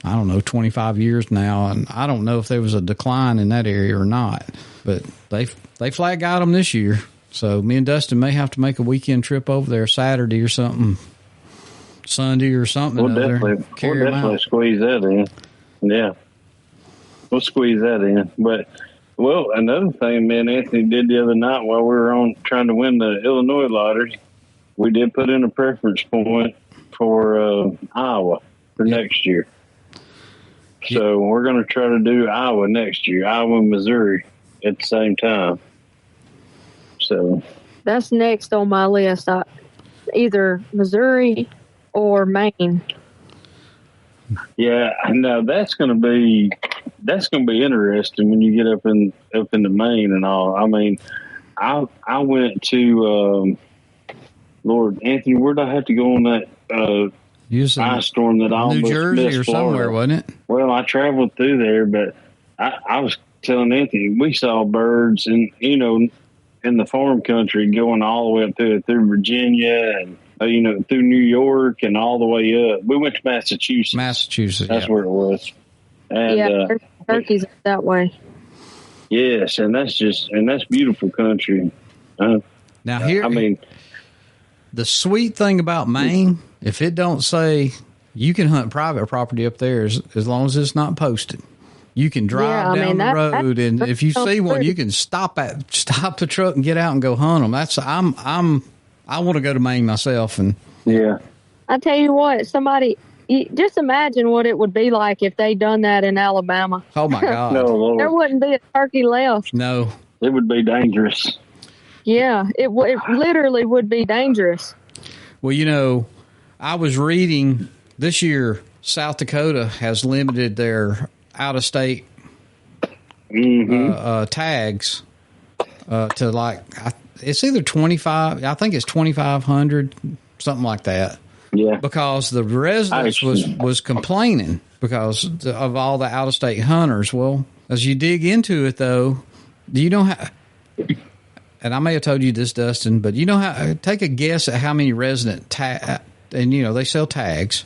A: 25 years now. And I don't know if there was a decline in that area or not, but they flag got them this year. So me and Dustin may have to make a weekend trip over there Saturday or something, Sunday or something.
B: We'll definitely squeeze that in. Yeah, we'll squeeze that in. But, another thing me and Anthony did the other night while we were trying to win the Illinois lottery, we did put in a preference point for Iowa for next year. So we're going to try to do Iowa next year, Iowa and Missouri at the same time. So
C: that's next on my list. Either Missouri or Maine.
B: Yeah, no, that's going to be interesting when you get up into Maine and all. I mean, I went to Lord Anthony. Where did I have to go on that ice storm that I almost
A: New Jersey
B: missed
A: or
B: Florida?
A: Somewhere, wasn't it?
B: Well, I traveled through there, but I was telling Anthony we saw birds and in the farm country going all the way up through Virginia and through New York and all the way up. We went to Massachusetts. That's where it was. And,
C: turkeys that way.
B: Yes, and that's beautiful country.
A: Now here, the sweet thing about Maine, if it don't say you can hunt private property up there as long as it's not posted. You can drive down the road, and if you see one, you can stop the truck and get out and go hunt them. I want to go to Maine myself, and
C: I tell you what, just imagine what it would be like if they done that in Alabama.
A: Oh my God,
B: no,
C: there wouldn't be a turkey left.
A: No,
B: it would be dangerous.
C: Yeah, it literally would be dangerous.
A: Well, I was reading this year, South Dakota has limited their out-of-state tags to it's either 25. I think it's 2,500, something like that.
B: Yeah,
A: because the residents was complaining because of all the out-of-state hunters. Well, as you dig into it, though, do you know how? And I may have told you this, Dustin, but take a guess at how many resident and they sell tags.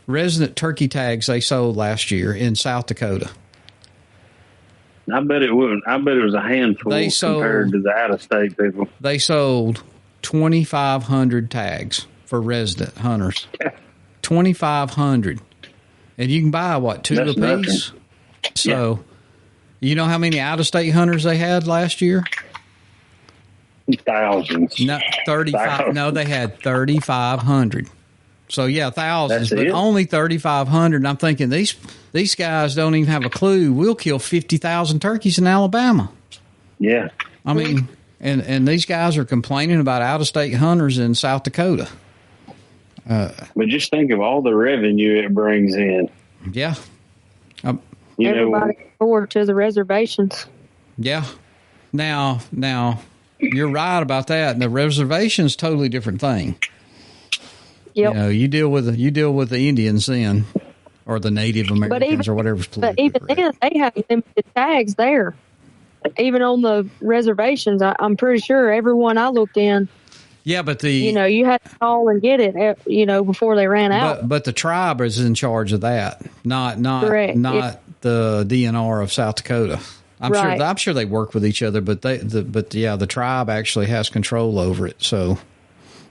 A: Resident turkey tags they sold last year in South Dakota.
B: I bet it wouldn't. I bet it was a handful compared to the out-of-state people.
A: They sold 2,500 tags for resident hunters. 2,500, and you can buy two apiece. Nothing. So, you know how many out-of-state hunters they had last year?
B: Thousands.
A: No, 35. Thousands. No, they had 3,500. So thousands, but only 3,500. And I'm thinking these guys don't even have a clue. We'll kill 50,000 turkeys in Alabama.
B: Yeah,
A: I mean, and these guys are complaining about out-of-state hunters in South Dakota.
B: But just think of all the revenue it brings in.
A: Yeah,
C: everybody forward to the reservations.
A: Yeah. Now, you're right about that. And the reservation's totally different thing.
C: Yep.
A: You deal with the Indians then, or the Native Americans, or whatever's
C: political. But even then, they have limited tags there. Even on the reservations, I'm pretty sure everyone I looked in.
A: Yeah, but
C: you had to call and get it, before they ran out.
A: But the tribe is in charge of that, not
C: Correct.
A: The DNR of South Dakota. I'm sure they work with each other, but the tribe actually has control over it. So,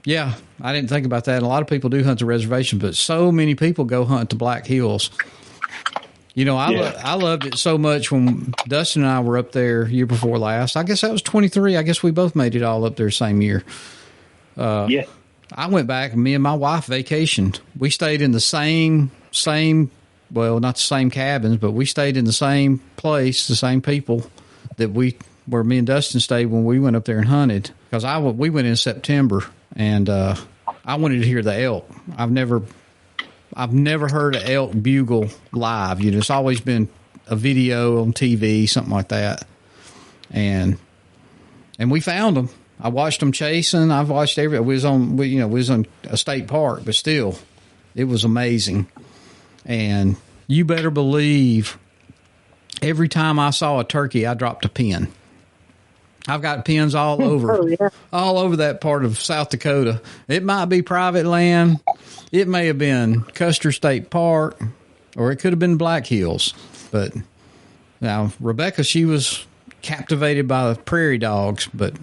A: yeah, I didn't think about that. And a lot of people do hunt the reservation, but so many people go hunt the Black Hills. I loved it so much when Dustin and I were up there year before last. I guess that was 23. I guess we both made it all up there same year.
B: Yeah.
A: I went back and me and my wife vacationed. We stayed in the same, well, not the same cabins, but we stayed in the same place, the same people where me and Dustin stayed when we went up there and hunted. Because we went in September, and I wanted to hear the elk. I've never heard an elk bugle live. It's always been a video on TV, something like that. And we found them. I watched them chasing. I've watched we was on a state park, but still, it was amazing. And you better believe, every time I saw a turkey, I dropped a pin. I've got pins all over, all over that part of South Dakota. It might be private land. It may have been Custer State Park, or it could have been Black Hills. But now Rebecca, she was captivated by the prairie dogs, but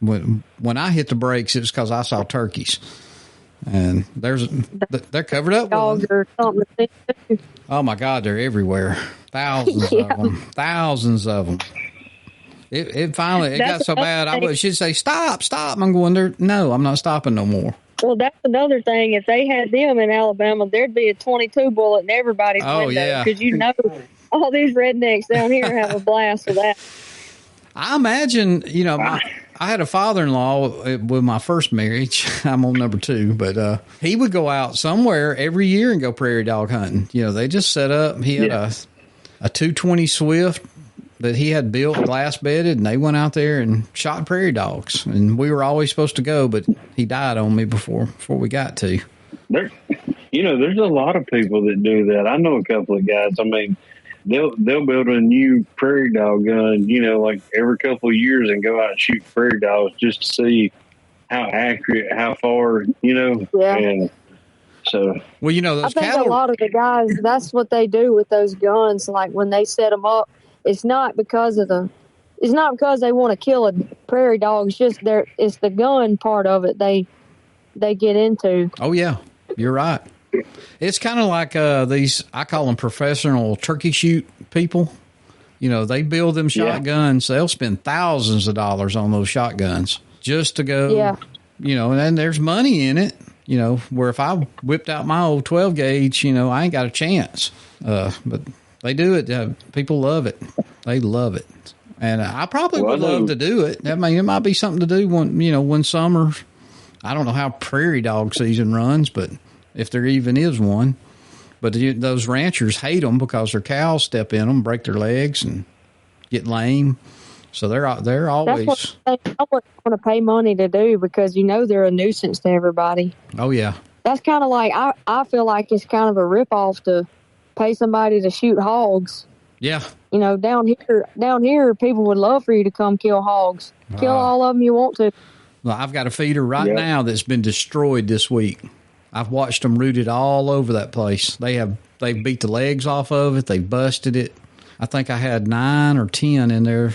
A: when I hit the brakes, it was because I saw turkeys, and they're covered up
C: dogs
A: with
C: or something.
A: Oh my God, they're everywhere. Thousands of them. It finally got so bad. She'd say, "Stop, stop!" I'm going there. No, I'm not stopping no more.
C: Well, that's another thing. If they had them in Alabama, there'd be a 22 bullet in everybody's window.
A: Yeah,
C: because all these rednecks down here have a blast with that.
A: I imagine, I had a father-in-law with my first marriage. I'm on number 2, but he would go out somewhere every year and go prairie dog hunting. They just set up. He had a 220 Swift that he had built, glass bedded, and they went out there and shot prairie dogs. And we were always supposed to go, but he died on me before we got to.
B: There's a lot of people that do that. I know a couple of guys. I mean, they'll build a new prairie dog gun, like every couple of years, and go out and shoot prairie dogs just to see how accurate, how far,
C: Yeah.
B: And so,
A: well, those
C: I think
A: cattle,
C: a lot of the guys, that's what they do with those guns. Like when they set them up, it's not because they want to kill a prairie dog. It's just it's the gun part of it they get into.
A: Oh yeah, you're right. It's kind of like these, I call them professional turkey shoot people. They build them shotguns. They'll spend thousands of dollars on those shotguns just to go.
C: Yeah.
A: And then there's money in it. Where if I whipped out my old 12 gauge, I ain't got a chance. But they do it. People love it. They love it. And I probably would love to do it. I mean, it might be something to do when summer. I don't know how prairie dog season runs, but if there even is one. But those ranchers hate them because their cows step in them, break their legs, and get lame. So they're always.
C: That's what they want to pay money to do because they're a nuisance to everybody.
A: Oh yeah.
C: That's kind of like I feel like it's kind of a ripoff to pay somebody to shoot hogs.
A: Yeah.
C: Down here, people would love for you to come kill hogs. Kill all of them you want to.
A: Well, I've got a feeder right now that's been destroyed this week. I've watched them rooted all over that place. They've beat the legs off of it. They've busted it. I think I had 9 or 10 in there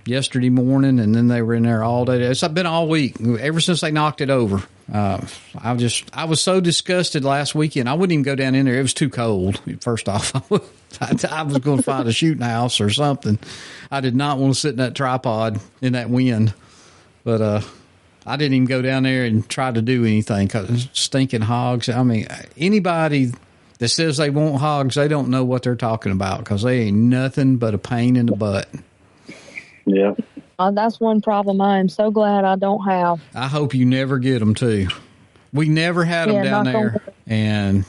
A: yesterday morning, and then they were in there all day. It's been all week, ever since they knocked it over. I was so disgusted last weekend. I wouldn't even go down in there. It was too cold. First off, I was going to find a shooting house or something. I did not want to sit in that tripod in that wind, but I didn't even go down there and try to do anything because stinking hogs. I mean, anybody that says they want hogs, they don't know what they're talking about because they ain't nothing but a pain in the butt.
B: Yeah.
C: That's one problem I am so glad I don't have.
A: I hope you never get them, too. We never had them down there, and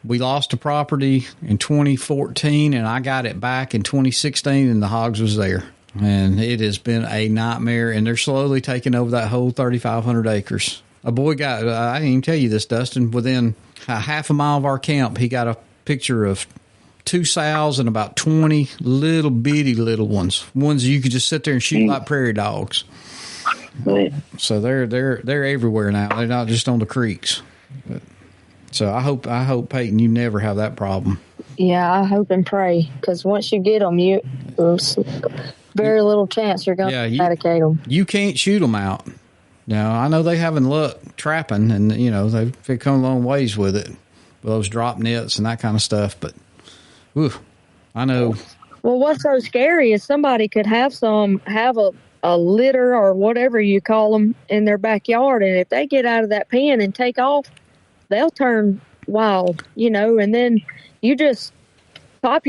A: we lost the property in 2014, and I got it back in 2016, and the hogs was there. and it has been a nightmare, and they're slowly taking over that whole 3,500 acres. A boy got, I didn't even tell you this, Dustin, within a half a mile of our camp, he got a picture of 2 sows and about 20 little bitty little ones you could just sit there and shoot like prairie dogs. So they're everywhere now. They're not just on the creeks. So I hope Peyton, you never have that problem.
C: Yeah, I hope and pray, because once you get them, there's very little chance you're going to eradicate them.
A: You can't shoot them out. Now, I know they having luck trapping, and they've come a long ways with it, with those drop nets and that kind of stuff. But, I know.
C: Well, what's so scary is somebody could have a litter or whatever you call them in their backyard, and if they get out of that pen and take off, they'll turn wild, and then you just brought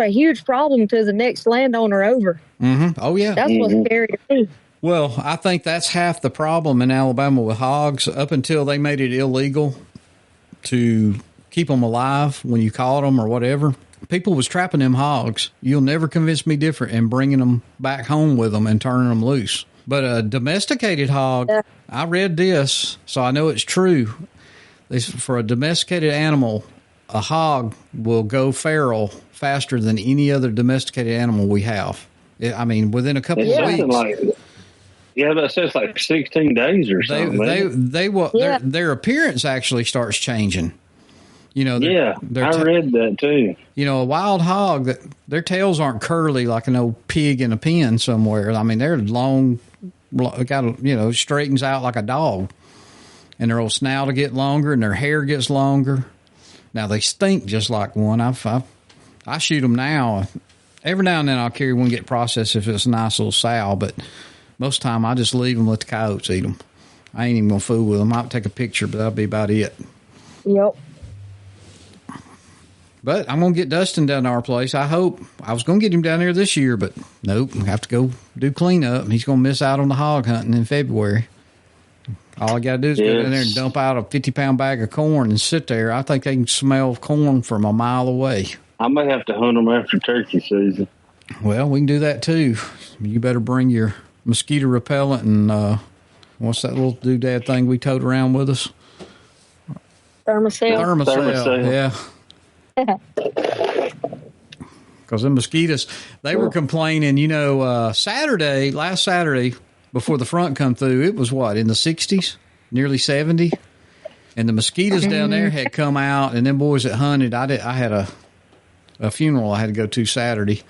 C: a huge problem to the next landowner over.
A: Mm-hmm. Oh, yeah.
C: That's what's scary to me.
A: Well, I think that's half the problem in Alabama with hogs. Up until they made it illegal to keep them alive when you caught them or whatever, people was trapping them hogs. You'll never convince me different, and bringing them back home with them and turning them loose. But a domesticated hog, I read this, so I know it's true. For a domesticated animal, a hog will go feral faster than any other domesticated animal we have. Within a couple of weeks.
B: That says like 16 days or something.
A: Their appearance actually starts changing. I read that too. A wild hog, their tails aren't curly like an old pig in a pen somewhere. They're long, straightens out like a dog. And their old snout will get longer, and their hair gets longer. Now, they stink just like one. I shoot them now. Every now and then I'll carry one, get processed if it's a nice little sow, but most of the time I just leave them, let the coyotes eat them. I ain't even going to fool with them. I'll take a picture, but that'll be about it.
C: Yep.
A: But I'm going to get Dustin down to our place. I hope. I was going to get him down there this year, but nope. I have to go do cleanup. He's going to miss out on the hog hunting in February. All I got to do is go in there and dump out a 50-pound bag of corn and sit there. I think they can smell corn from a mile away.
B: I may have to hunt them after turkey season.
A: Well, we can do that too. You better bring your mosquito repellent and what's that little doodad thing we towed around with us?
C: Thermacell.
A: Yeah. Because the mosquitoes, they were complaining, last Saturday, before the front come through, it was in the 60s, nearly 70. And the mosquitoes down there had come out, and them boys that hunted, I had a funeral I had to go to Saturday.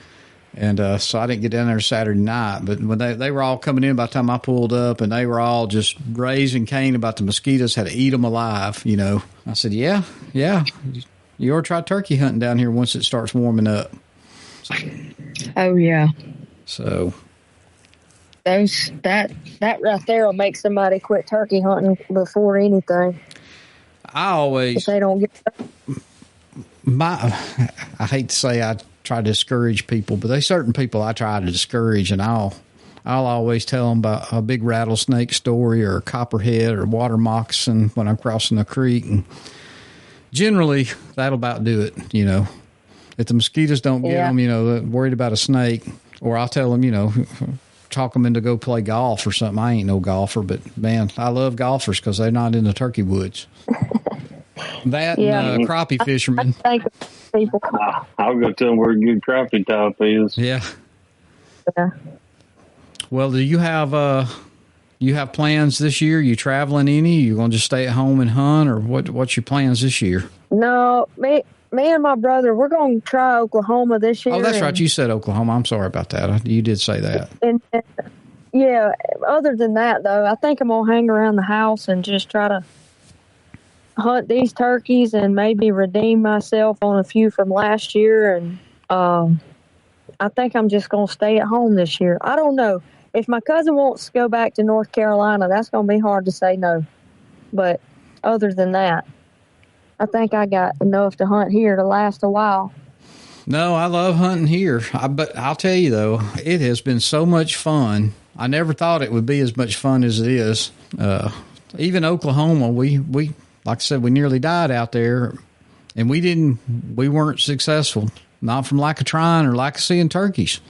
A: And so I didn't get down there Saturday night. But when they were all coming in by the time I pulled up, and they were all just raising Cain about the mosquitoes, had to eat them alive, I said, yeah. You ought to try turkey hunting down here once it starts warming up.
C: Oh, yeah.
A: So...
C: that right there will make somebody quit turkey hunting before anything. If they don't get
A: I hate to say I try to discourage people, but there's certain people I try to discourage, and I'll always tell them about a big rattlesnake story or a copperhead or water moccasin when I'm crossing the creek, and generally that'll about do it. If the mosquitoes don't get them, they're worried about a snake, or I'll tell them, talk them into go play golf or something. I ain't no golfer, but man, I love golfers because they're not in the turkey woods. And crappie fishermen.
B: I'll go tell them where a good crappie top is.
A: Yeah. Well, do you have plans this year? You traveling any? You going to just stay at home and hunt, or what's your plans this year?
C: No, me and my brother, we're going to try Oklahoma this year.
A: Oh, that's right. You said Oklahoma. I'm sorry about that. You did say that.
C: And other than that, though, I think I'm going to hang around the house and just try to hunt these turkeys and maybe redeem myself on a few from last year. And I think I'm just going to stay at home this year. I don't know. If my cousin wants to go back to North Carolina, that's going to be hard to say no. But other than that, I think I got enough to hunt here to last a while.
A: No, I love hunting here. But I'll tell you, though, it has been so much fun. I never thought it would be as much fun as it is. Even Oklahoma, we like I said, we nearly died out there, and we weren't successful. not from lack of trying or lack of seeing turkeys.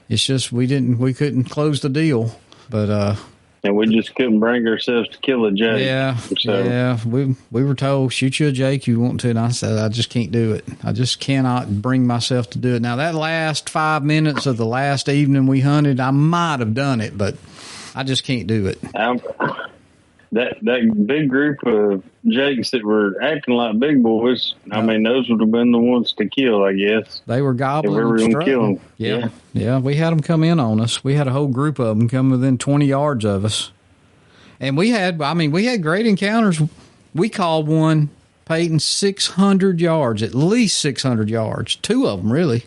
A: It's just we couldn't close the deal. But
B: and we just couldn't bring ourselves to kill a jake.
A: Yeah. We were told, shoot you a jake you want to, and I said, I just can't do it. I just cannot bring myself to do it. Now, that last 5 minutes of the last evening we hunted, I might have done it, but I just can't do it.
B: That big group of jakes that were acting like big boys, I mean, those would have been the ones to kill, I guess.
A: They were gobbling.
B: If we were going to kill them.
A: Yeah, we had them come in on us. We had a whole group of them come within 20 yards of us. And we had great encounters. We called one, Peyton, 600 yards, at least 600 yards. Two of them, really.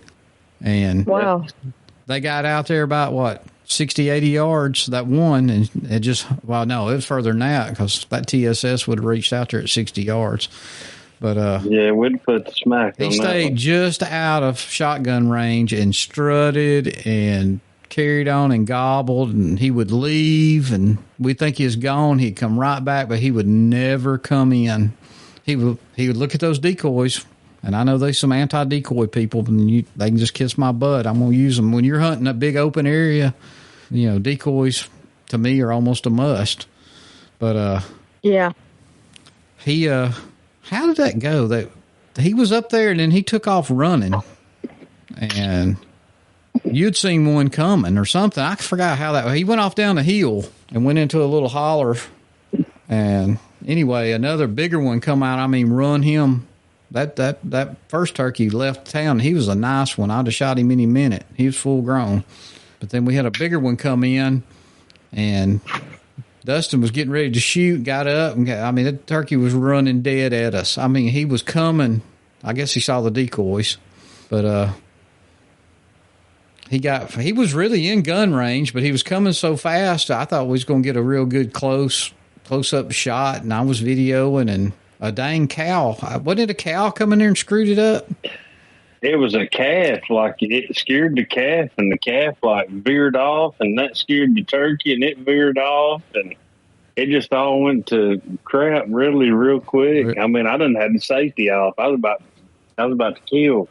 A: And
C: wow.
A: They got out there about, 60, 80 yards, that one, and it just, no, it was further than that because that TSS would have reached out there at 60 yards. But
B: yeah, we'd put the smack on that.
A: He stayed just out of shotgun range and strutted and carried on and gobbled, and he would leave, and we'd think he was gone. He'd come right back, but he would never come in. He would look at those decoys. And I know there's some anti-decoy people, and they can just kiss my butt. I'm going to use them. When you're hunting a big open area, decoys to me are almost a must. But
C: yeah,
A: he how did that go? That he was up there and then he took off running, and you'd seen one coming or something. I forgot how that. He went off down the hill and went into a little holler, and anyway, another bigger one come out. I mean, run him. That first turkey left town. He was a nice one. I'd have shot him any minute. He was full grown. But then we had a bigger one come in, and Dustin was getting ready to shoot, got up, and that turkey was running dead at us. I mean, he was coming. I guess he saw the decoys, but he was really in gun range, but he was coming so fast. I thought we was going to get a real good close up shot, and I was videoing, and a dang cow. Wasn't it a cow coming there and screwed it up?
B: It was a calf. Like, it scared the calf, and the calf, veered off, and that scared the turkey, and it veered off, and it just all went to crap really real quick. I mean, I didn't have the safety off. I was about to kill.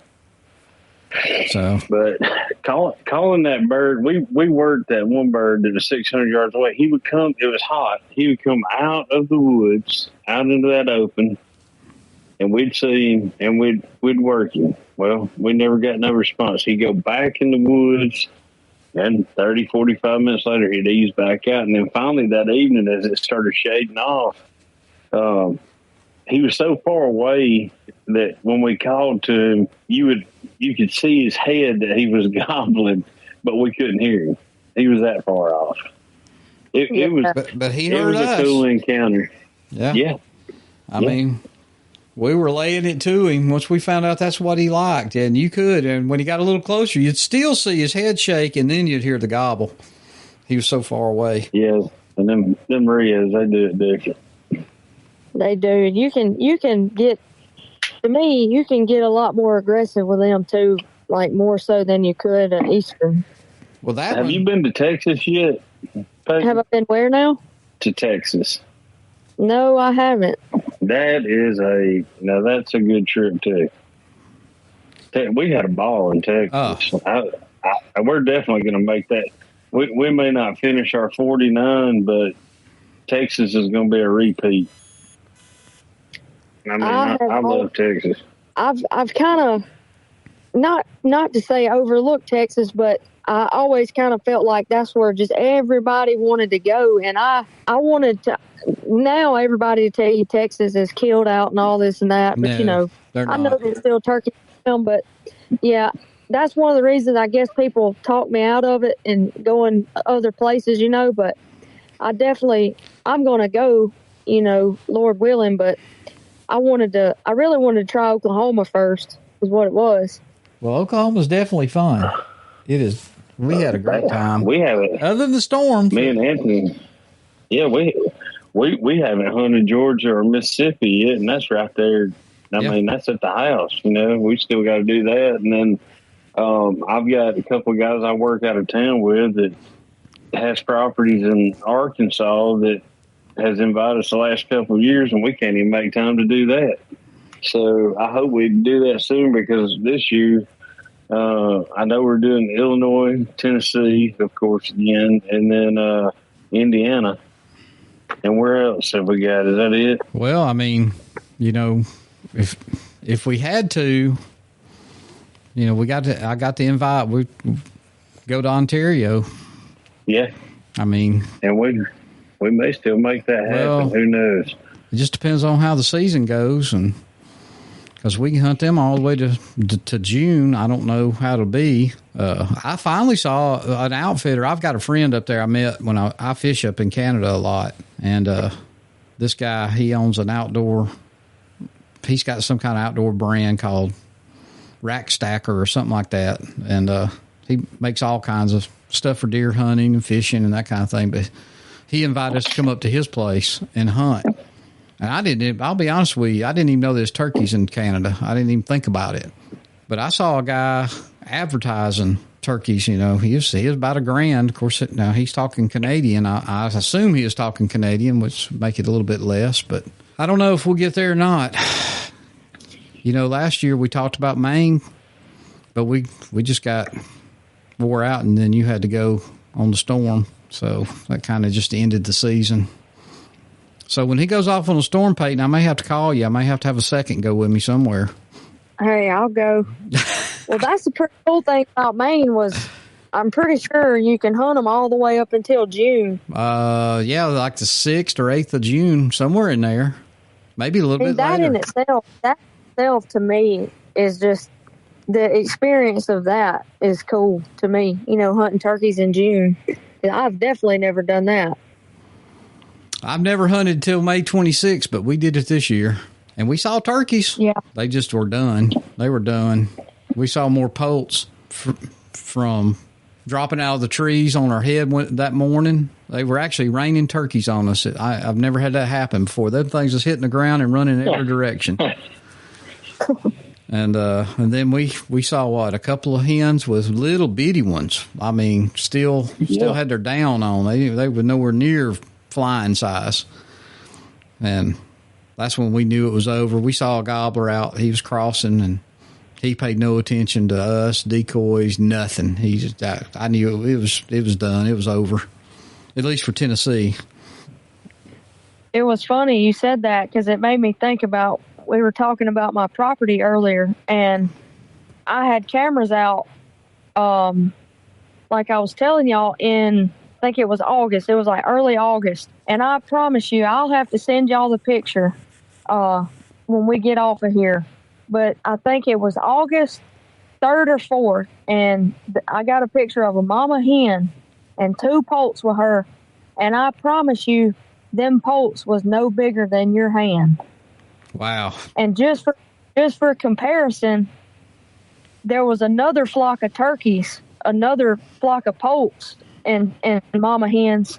A: So,
B: but calling that bird, we worked that one bird that was 600 yards away. He would come. It was hot. He would come out of the woods, out into that open, and we'd see him, and we'd work him. Well, we never got no response. He'd go back in the woods, and 30, 45 minutes later, he'd ease back out. And then finally that evening, as it started shading off, he was so far away that when we called to him, you could see his head that he was gobbling, but we couldn't hear him. He was that far off. It was,
A: but he heard us.
B: A cool encounter.
A: Yeah. I mean, we were laying it to him once we found out that's what he liked, and you could. And when he got a little closer, you'd still see his head shake, and then you'd hear the gobble. He was so far away.
B: Yeah, and them Rios, they do it different.
C: They do. You can get. To me, you can get a lot more aggressive with them too, like more so than you could at Eastern.
A: Well,
B: have you been to Texas yet? Peyton?
C: Have I been where now?
B: To Texas.
C: No, I haven't.
B: That's a good trip too. We had a ball in Texas. We're definitely going to make that. We may not finish our 49, but Texas is going to be a repeat. I mean, I love Texas.
C: I've kind of not to say overlooked Texas, but I always kind of felt like that's where just everybody wanted to go, and I wanted to. Now everybody tell you Texas is killed out and all this and that, but I know there's still turkey film, but yeah, that's one of the reasons I guess people talk me out of it and going other places, but I'm going to go, Lord willing, but I really wanted to try Oklahoma first, is what it was.
A: Well, Oklahoma's definitely fun. It is. We had a great time.
B: We haven't,
A: other than the storm.
B: Me and Anthony, yeah, we haven't hunted Georgia or Mississippi yet, and that's right there. I mean, that's at the house. We still got to do that, and then I've got a couple of guys I work out of town with that has properties in Arkansas that has invited us the last couple of years, and we can't even make time to do that. So I hope we do that soon, because this year I know we're doing Illinois, Tennessee, of course, again, and then Indiana. And where else have we got? Is that it?
A: Well, I mean, if we had to, I got the invite. We go to Ontario.
B: Yeah.
A: I mean,
B: and we may still make that happen. Well, who knows?
A: It just depends on how the season goes, and because we can hunt them all the way to June. I don't know how it'll be. I finally saw an outfitter. I've got a friend up there I met when I fish up in Canada a lot, and this guy, he owns an outdoor. He's got some kind of outdoor brand called Rack Stacker or something like that, and he makes all kinds of stuff for deer hunting and fishing and that kind of thing. But he invited us to come up to his place and hunt. And I'll be honest with you, I didn't even know there's turkeys in Canada. I didn't even think about it. But I saw a guy advertising turkeys, he was about $1,000. Of course, now he's talking Canadian. I assume he is talking Canadian, which make it a little bit less, but I don't know if we'll get there or not. Last year we talked about Maine, but we just got wore out, and then you had to go on the storm. So that kind of just ended the season. So when he goes off on a storm, Peyton, I may have to call you. I may have to have a second go with me somewhere.
C: Hey, I'll go. Well, that's the pretty cool thing about Maine was I'm pretty sure you can hunt them all the way up until June.
A: Yeah, like the 6th or 8th of June, somewhere in there. Maybe a little bit later.
C: That itself to me is just the experience of that is cool to me. Hunting turkeys in June. I've definitely never done that.
A: I've never hunted till May 26th, but we did it this year. And we saw turkeys.
C: Yeah.
A: They just were done. They were done. We saw more poults from dropping out of the trees on our head that morning. They were actually raining turkeys on us. I've never had that happen before. Them things was hitting the ground and running in every direction. And then we saw a couple of hens with little bitty ones. I mean, still had their down on. They were nowhere near flying size. And that's when we knew it was over. We saw a gobbler out. He was crossing, and he paid no attention to us, decoys, nothing. He just, I knew it was done. It was over, at least for Tennessee.
C: It was funny you said that because it made me think about, we were talking about my property earlier, and I had cameras out, like I was telling y'all I think it was August. It was like early August. And I promise you, I'll have to send y'all the picture when we get off of here. But I think it was August 3rd or 4th. And I got a picture of a mama hen and 2 poults with her. And I promise you, them poults was no bigger than your hand.
A: Wow.
C: And just for comparison, there was another flock of turkeys, another flock of poults, and mama hens,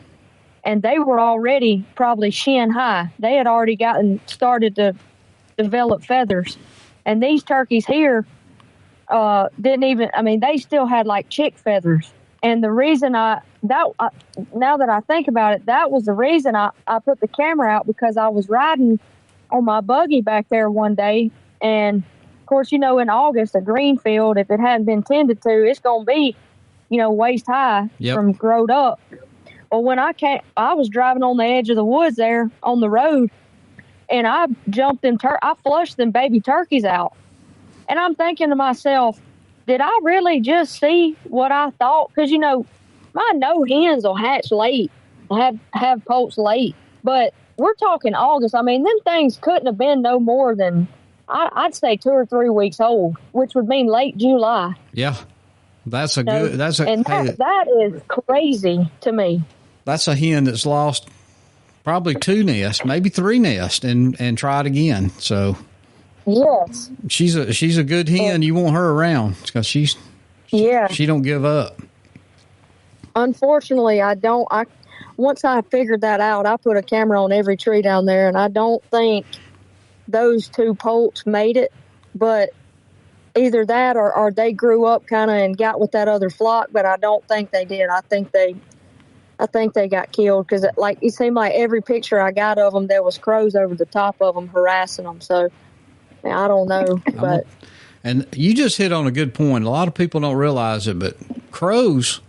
C: and they were already probably shin high. They had already started to develop feathers. And these turkeys here they still had like chick feathers. And the reason now that I think about it, that was the reason I put the camera out, because I was riding on my buggy back there one day. And of course, in August, a green field, if it hadn't been tended to, it's going to be, waist high from growed up. Well, when I was driving on the edge of the woods there on the road, and I jumped I flushed them baby turkeys out. And I'm thinking to myself, did I really just see what I thought? Because, my no hens will hatch late, have poults late. But we're talking August. I mean, them things couldn't have been no more than, I'd say 2 or 3 weeks old, which would mean late July.
A: Yeah. That
C: is crazy to me.
A: That's a hen that's lost probably 2 nests, maybe 3 nests, and tried again. So
C: yes,
A: she's a good hen. You want her around because she don't give up.
C: Unfortunately, I don't. Once I figured that out, I put a camera on every tree down there, and I don't think those 2 poults made it, but either that or they grew up kind of and got with that other flock, but I don't think they did. I think they got killed because it seemed like every picture I got of them, there was crows over the top of them harassing them. So I don't know, but
A: And you just hit on a good point. A lot of people don't realize it, but crows,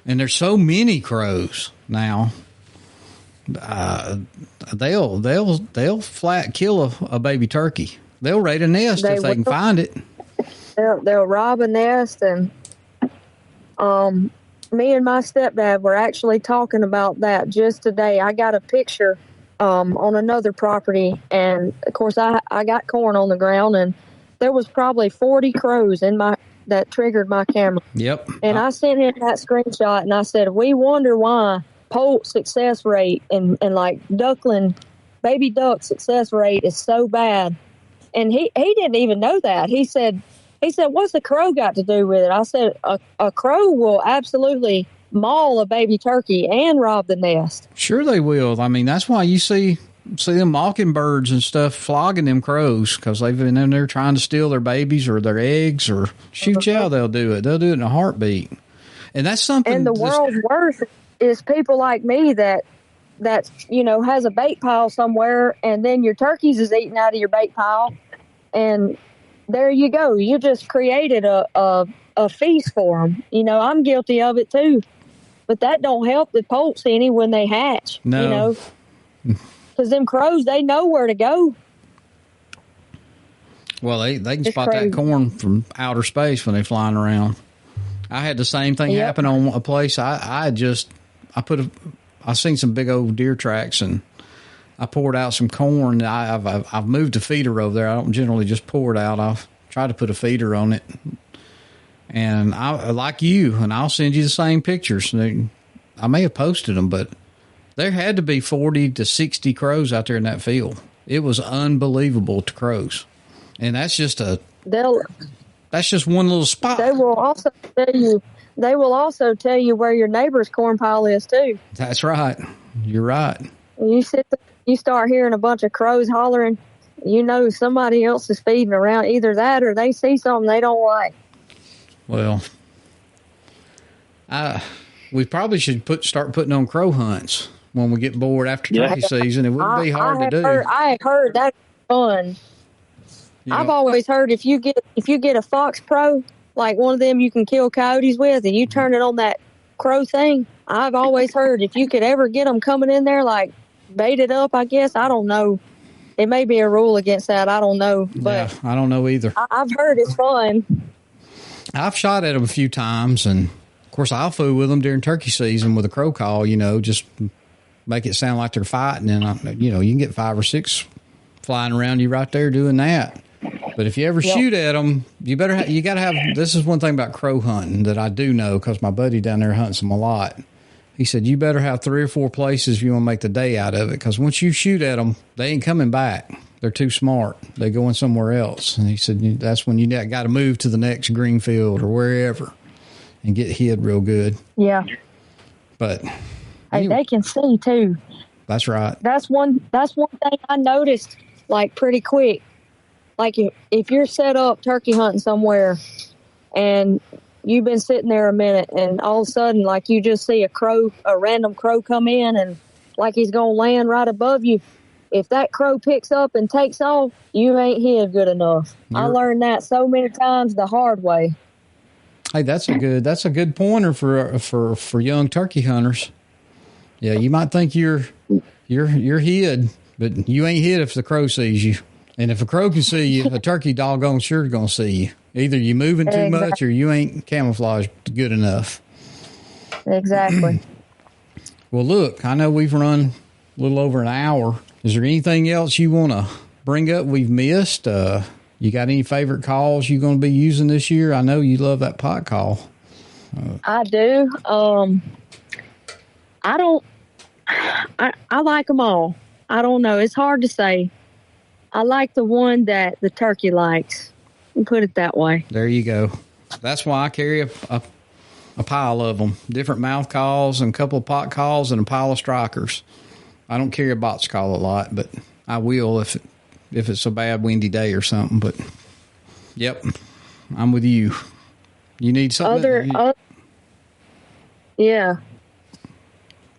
A: and there's so many crows now. They'll flat kill a baby turkey. They'll raid a nest if they can find it.
C: They'll rob a nest, and me and my stepdad were actually talking about that just today. I got a picture on another property, and of course I got corn on the ground, and there was probably 40 crows that triggered my camera.
A: Yep.
C: And I sent him that screenshot, and I said, we wonder why poult success rate and like duckling, baby duck success rate is so bad. And he didn't even know that. He said, what's the crow got to do with it? I said, a crow will absolutely maul a baby turkey and rob the nest.
A: Sure they will. I mean, that's why you see them mockingbirds and stuff flogging them crows, because they've been in there trying to steal their bays or their eggs, or shoot you out, they'll do it. They'll do it in a heartbeat. And that's something.
C: And the world's worst is people like me that has a bait pile somewhere, and then your turkeys is eating out of your bait pile, and there you go. You just created a feast for them. I'm guilty of it too, but that don't help the poults any when they hatch.
A: No.
C: Because them crows, they know where to go.
A: Well, they can spot that corn from outer space when they're flying around. I had the same thing happen on a place. I seen some big old deer tracks, and I poured out some corn. I've moved a feeder over there. I don't generally just pour it out. I've tried to put a feeder on it. And I like you, and I'll send you the same pictures. I may have posted them, but there had to be 40 to 60 crows out there in that field. It was unbelievable to crows. And that's just one little spot.
C: They will also tell you where your neighbor's corn pile is too.
A: That's right. You're right.
C: You start hearing a bunch of crows hollering, somebody else is feeding around. Either that or they see something they don't like.
A: Well, we probably should start putting on crow hunts when we get bored after turkey season. It wouldn't be hard to do.
C: I heard that's fun. I've always heard if you get a Fox Pro, like one of them you can kill coyotes with, and you turn it on that crow thing, I've always heard if you could ever get them coming in there, like baited up, I guess. I don't know. It may be a rule against that. I don't know. But
A: I don't know either.
C: I've heard it's fun. I've
A: shot at them a few times, and of course I'll fool with them during turkey season with a crow call, just make it sound like they're fighting, and you can get 5 or 6 flying around you right there doing that. But if you ever shoot at them, you got to have. This is one thing about crow hunting that I do know, because my buddy down there hunts them a lot. He said you better have 3 or 4 places if you want to make the day out of it, because once you shoot at them, they ain't coming back. They're too smart. They're going somewhere else. And he said that's when you got to move to the next green field or wherever and get hit real good.
C: Yeah.
A: But
C: anyway, they can see too.
A: That's right.
C: That's one thing I noticed like pretty quick. Like if you're set up turkey hunting somewhere and you've been sitting there a minute, and all of a sudden, like you just see a random crow come in, and like he's going to land right above you. If that crow picks up and takes off, you ain't hid good enough. I learned that so many times the hard way.
A: Hey, that's a good pointer for young turkey hunters. Yeah, you might think you're hid, but you ain't hid if the crow sees you. And if a crow can see you, a turkey doggone sure going to see you. Either you moving too much or you ain't camouflaged good enough.
C: Exactly.
A: Well, look, I know we've run a little over an hour. Is there anything else you want to bring up we've missed? You got any favorite calls you're going to be using this year? I know you love that pot call.
C: I do. I like them all. I don't know. It's hard to say. I like the one that the turkey likes. Put it that way.
A: There you go. That's why I carry a pile of them. Different mouth calls and a couple of pot calls and a pile of strikers. I don't carry a box call a lot, but I will if it's a bad windy day or something. But yep, I'm with you. You need something.
C: Yeah.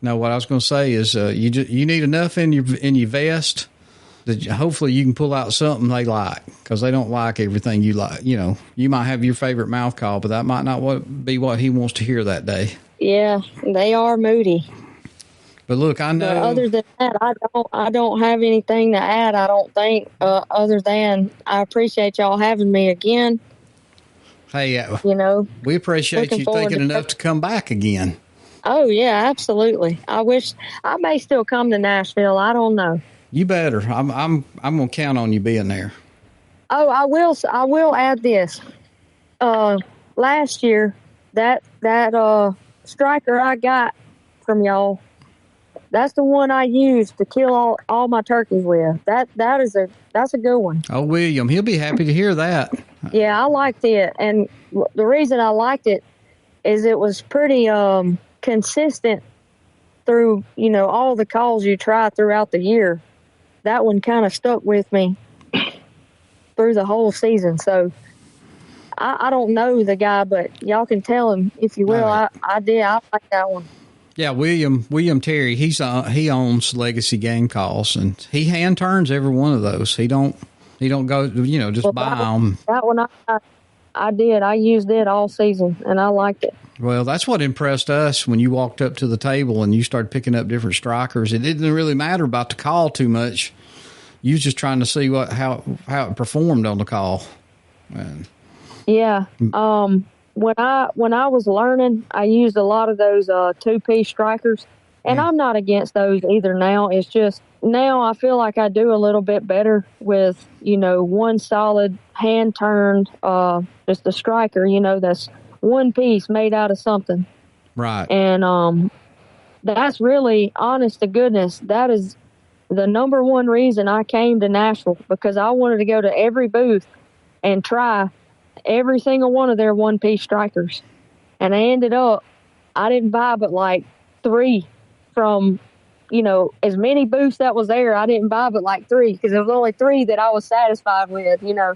A: No, what I was going to say is you need enough in your vest hopefully you can pull out something they like, because they don't like everything you like. You know, you might have your favorite mouth call, but that might not be what he wants to hear that day.
C: Yeah, they are moody.
A: But look, I know.
C: But other than that, I don't have anything to add. I don't think, other than I appreciate y'all having me again.
A: Hey,
C: you know,
A: we appreciate you thinking enough to come back again. Oh
C: yeah, absolutely. I wish I may still come to Nashville. I don't know.
A: You better. I'm gonna count on you being there.
C: Oh, I will add this. Last year, that striker I got from y'all, that's the one I used to kill all my turkeys with. That's a good one.
A: Oh, William, he'll be happy to hear that.
C: Yeah, I liked it, and the reason I liked it is it was pretty consistent through, you know, all the calls you try throughout the year. That one kind of stuck with me through the whole season. So I don't know the guy, but y'all can tell him if you will. Right. I did. I like that one. Yeah,
A: William Terry. He owns Legacy Game Calls, and he hand turns every one of those. He don't go, you know, just buy them.
C: That one I did. I used it all season, and I liked it.
A: Well, that's what impressed us when you walked up to the table and you started picking up different strikers. It didn't really matter about the call too much. You was just trying to see how it performed on the call. And,
C: yeah. When I was learning, I used a lot of those 2-piece strikers, and I'm not against those either now. It's just now I feel like I do a little bit better with, you know, one solid hand turned, just a striker, you know, that's one piece made out of something.
A: Right.
C: And that's really, honest to goodness, that is the number one reason I came to Nashville, because I wanted to go to every booth and try every single one of their one-piece strikers. And I ended up, I didn't buy but like 3 from, you know, as many booths that was there. I didn't buy but like 3, because there was only 3 that I was satisfied with, you know.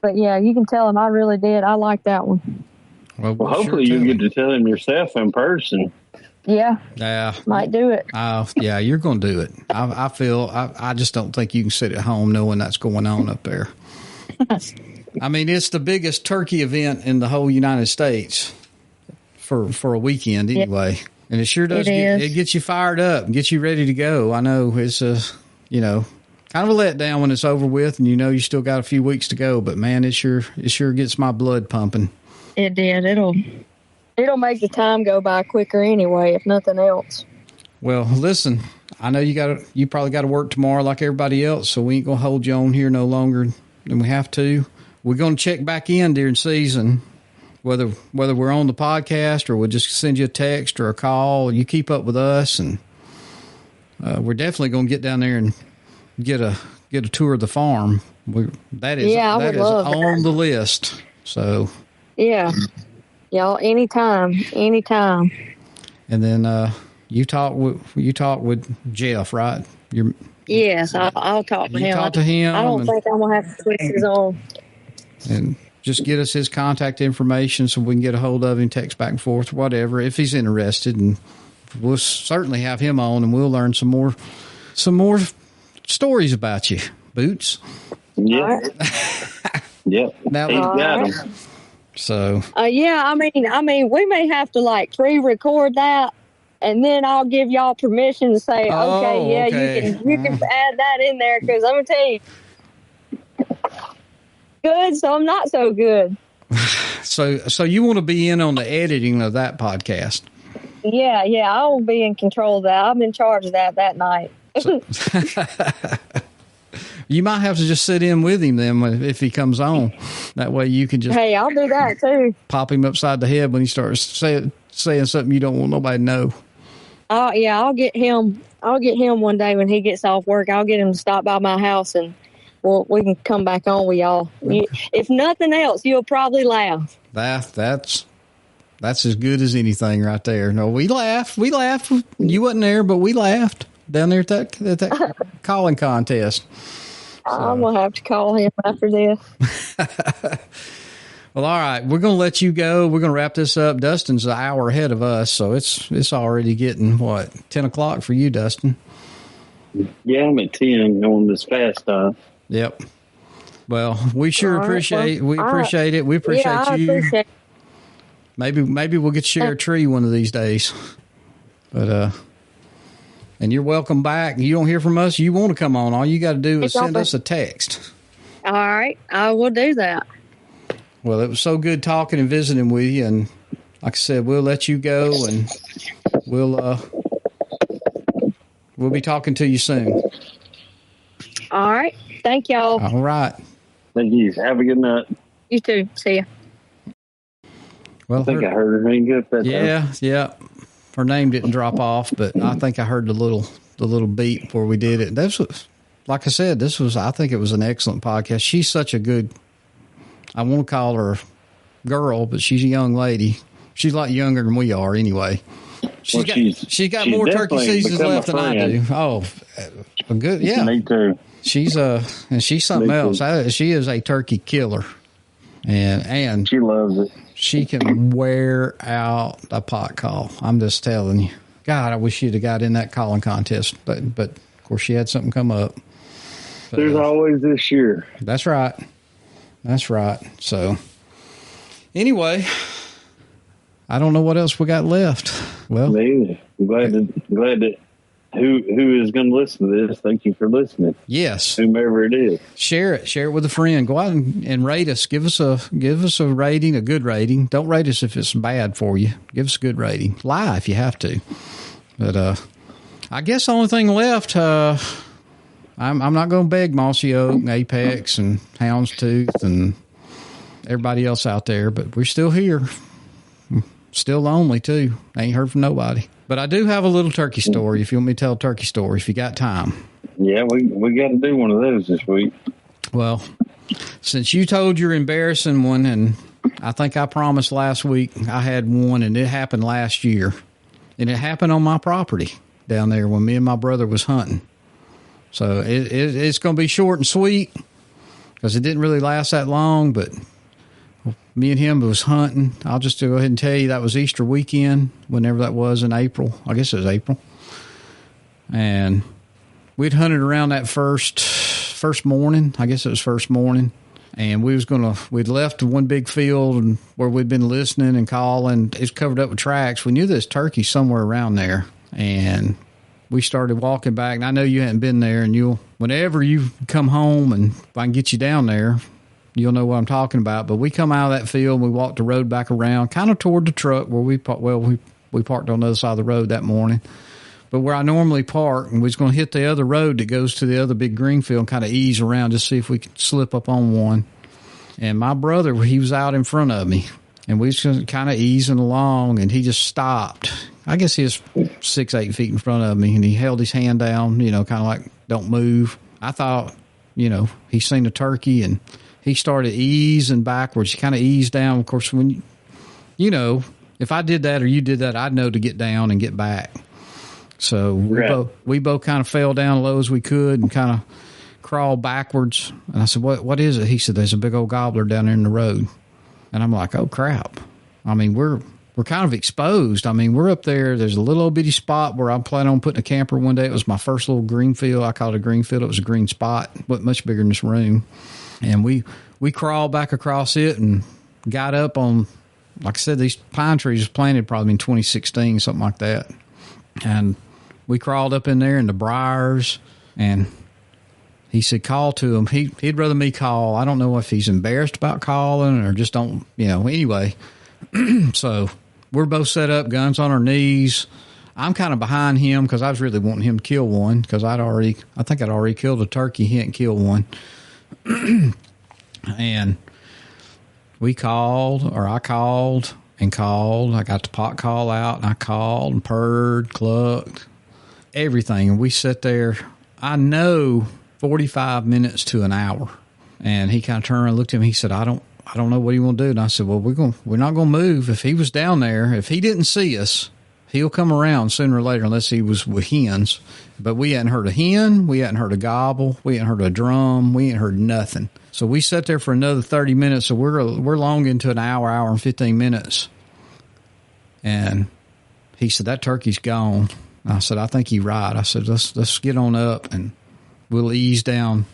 C: But yeah, you can tell him I really did. I like that one.
B: Well, hopefully you get to tell him yourself in person.
C: Yeah.
A: Yeah.
C: Might do it.
A: Yeah, you're going to do it. I just don't think you can sit at home knowing that's going on up there. I mean, it's the biggest turkey event in the whole United States for a weekend anyway. Yeah. And it sure does. It gets you fired up and gets you ready to go. I know it's you know, kind of a letdown when it's over with and you know you still got a few weeks to go, but man, it sure gets my blood pumping.
C: It did. It'll make the time go by quicker anyway, if nothing else.
A: Well, listen, I know you probably got to work tomorrow like everybody else, so we ain't gonna hold you on here no longer than we have to. We're gonna check back in during season, whether we're on the podcast or we'll just send you a text or a call. You keep up with us, and we're definitely gonna get down there and get a tour of the farm. That is on the list. So.
C: Yeah. Y'all, anytime.
A: And then you talk with Jeff, right?
C: Yes, I'll talk to him.
A: Talk to him.
C: I don't think I'm gonna have to twist his arm.
A: And just get us his contact information so we can get a hold of him, text back and forth, whatever, if he's interested. And we'll certainly have him on, and we'll learn some more stories about you, Boots.
B: Yeah. Yep.
A: Now,
B: he's got them.
A: So
C: yeah, I mean, we may have to like pre-record that, and then I'll give y'all permission to say, okay. You can add that in there, because I'm gonna tell you, good, so I'm not so good.
A: So you want to be in on the editing of that podcast?
C: Yeah, I will be in control of that. I'm in charge of that night.
A: So, you might have to just sit in with him then if he comes on. That way you can just...
C: Hey, I'll do that too.
A: Pop him upside the head when he starts saying something you don't want nobody to know.
C: Oh, yeah, I'll get him one day when he gets off work. I'll get him to stop by my house, and we can come back on with y'all. If nothing else, you'll probably laugh.
A: That's as good as anything right there. No, we laughed. You wasn't there, but we laughed down there at that calling contest.
C: So. I'm going to have to call him after this.
A: Well, all right. We're going to let you go. We're going to wrap this up. Dustin's an hour ahead of us, so it's already getting, 10 o'clock for you, Dustin?
B: Yeah, I'm at 10 on this fast time.
A: Yep. Well, we sure appreciate it. We appreciate you.
C: Appreciate it.
A: Maybe we'll get to share a tree one of these days. But and you're welcome back. You don't hear from us, you want to come on, all you got to do is send us a text.
C: All right, I will do that.
A: Well, it was so good talking and visiting with you, and like I said, we'll let you go, and we'll be talking to you soon.
C: All right. Thank y'all.
A: All right.
B: Thank you. Have a good night.
C: You too. See ya.
A: Well,
B: I think I heard her name good that time.
A: Yeah. Her name didn't drop off, but I think I heard the little beat before we did it. This was, like I said, I think it was an excellent podcast. She's such a good, I won't call her girl, but she's a young lady. She's a lot younger than we are anyway. She's got more turkey seasons left than I do. Oh, good. Yeah.
B: Me too.
A: She's something else. She is a turkey killer. And
B: she loves it.
A: She can wear out a pot call. I'm just telling you. God, I wish she'd have got in that calling contest. But of course, she had something come up. But,
B: there's always this year.
A: That's right. So, anyway, I don't know what else we got left. Well,
B: I'm glad that who is going to listen to this, thank you for listening.
A: Yes.
B: Whomever it is.
A: Share it with a friend. Go out and rate us. Give us a rating, a good rating. Don't rate us if it's bad for you. Give us a good rating. Lie if you have to. But I guess the only thing left, I'm not going to beg Mossy Oak and Apex and Houndstooth and everybody else out there, but we're still here. Still lonely too. I ain't heard from nobody. But I do have a little turkey story if you want me to tell a turkey story, if you got time.
B: Yeah, we got to do one of those this week.
A: Well, since you told your embarrassing one, and I think I promised last week I had one, and it happened last year. And it happened on my property down there when me and my brother was hunting. So it's going to be short and sweet because it didn't really last that long, but me and him was hunting. I'll just go ahead and tell you that was Easter weekend, whenever that was in April. I guess it was April. And we'd hunted around that first morning. I guess it was first morning. And we'd left one big field and where we'd been listening and calling. It's covered up with tracks. We knew there's turkey somewhere around there. And we started walking back. And I know you hadn't been there. And whenever you come home and if I can get you down there, you'll know what I'm talking about. But we come out of that field and we walked the road back around, kind of toward the truck where we parked on the other side of the road that morning. But where I normally park, and we was going to hit the other road that goes to the other big green field and kind of ease around just see if we could slip up on one. And my brother, he was out in front of me, and we was kind of easing along, and he just stopped. I guess he was 6-8 feet in front of me, and he held his hand down, kind of like, don't move. I thought, he seen a turkey, and he started easing backwards. He kind of eased down. Of course, when if I did that or you did that, I'd know to get down and get back. So we both kind of fell down low as we could and kind of crawled backwards. And I said, what is it? He said, there's a big old gobbler down there in the road. And I'm like, oh, crap. I mean, we're kind of exposed. I mean, we're up there. There's a little bitty spot where I'm planning on putting a camper one day. It was my first little green field. I called it a green field. It was a green spot. It wasn't much bigger than this room. And we crawled back across it and got up on, like I said, these pine trees was planted probably in 2016, something like that. And we crawled up in there in the briars, and he said, call to him. He'd rather me call. I don't know if he's embarrassed about calling or just don't, anyway. So we're both set up, guns on our knees. I'm kind of behind him because I was really wanting him to kill one because I think I'd already killed a turkey. He hadn't killed one. And I called and called. I got the pot call out and I called and purred, clucked, everything. And we sat there, I know 45 minutes to an hour. And he kind of turned around and looked at me. He said, I don't know what you want to do. And I said, well, we're not going to move. If he was down there, if he didn't see us, he'll come around sooner or later unless he was with hens. But we hadn't heard a hen. We hadn't heard a gobble. We hadn't heard a drum. We hadn't heard nothing. So we sat there for another 30 minutes. So we're long into an hour and 15 minutes. And he said, that turkey's gone. And I said, I think you're right. I said, let's get on up and we'll ease on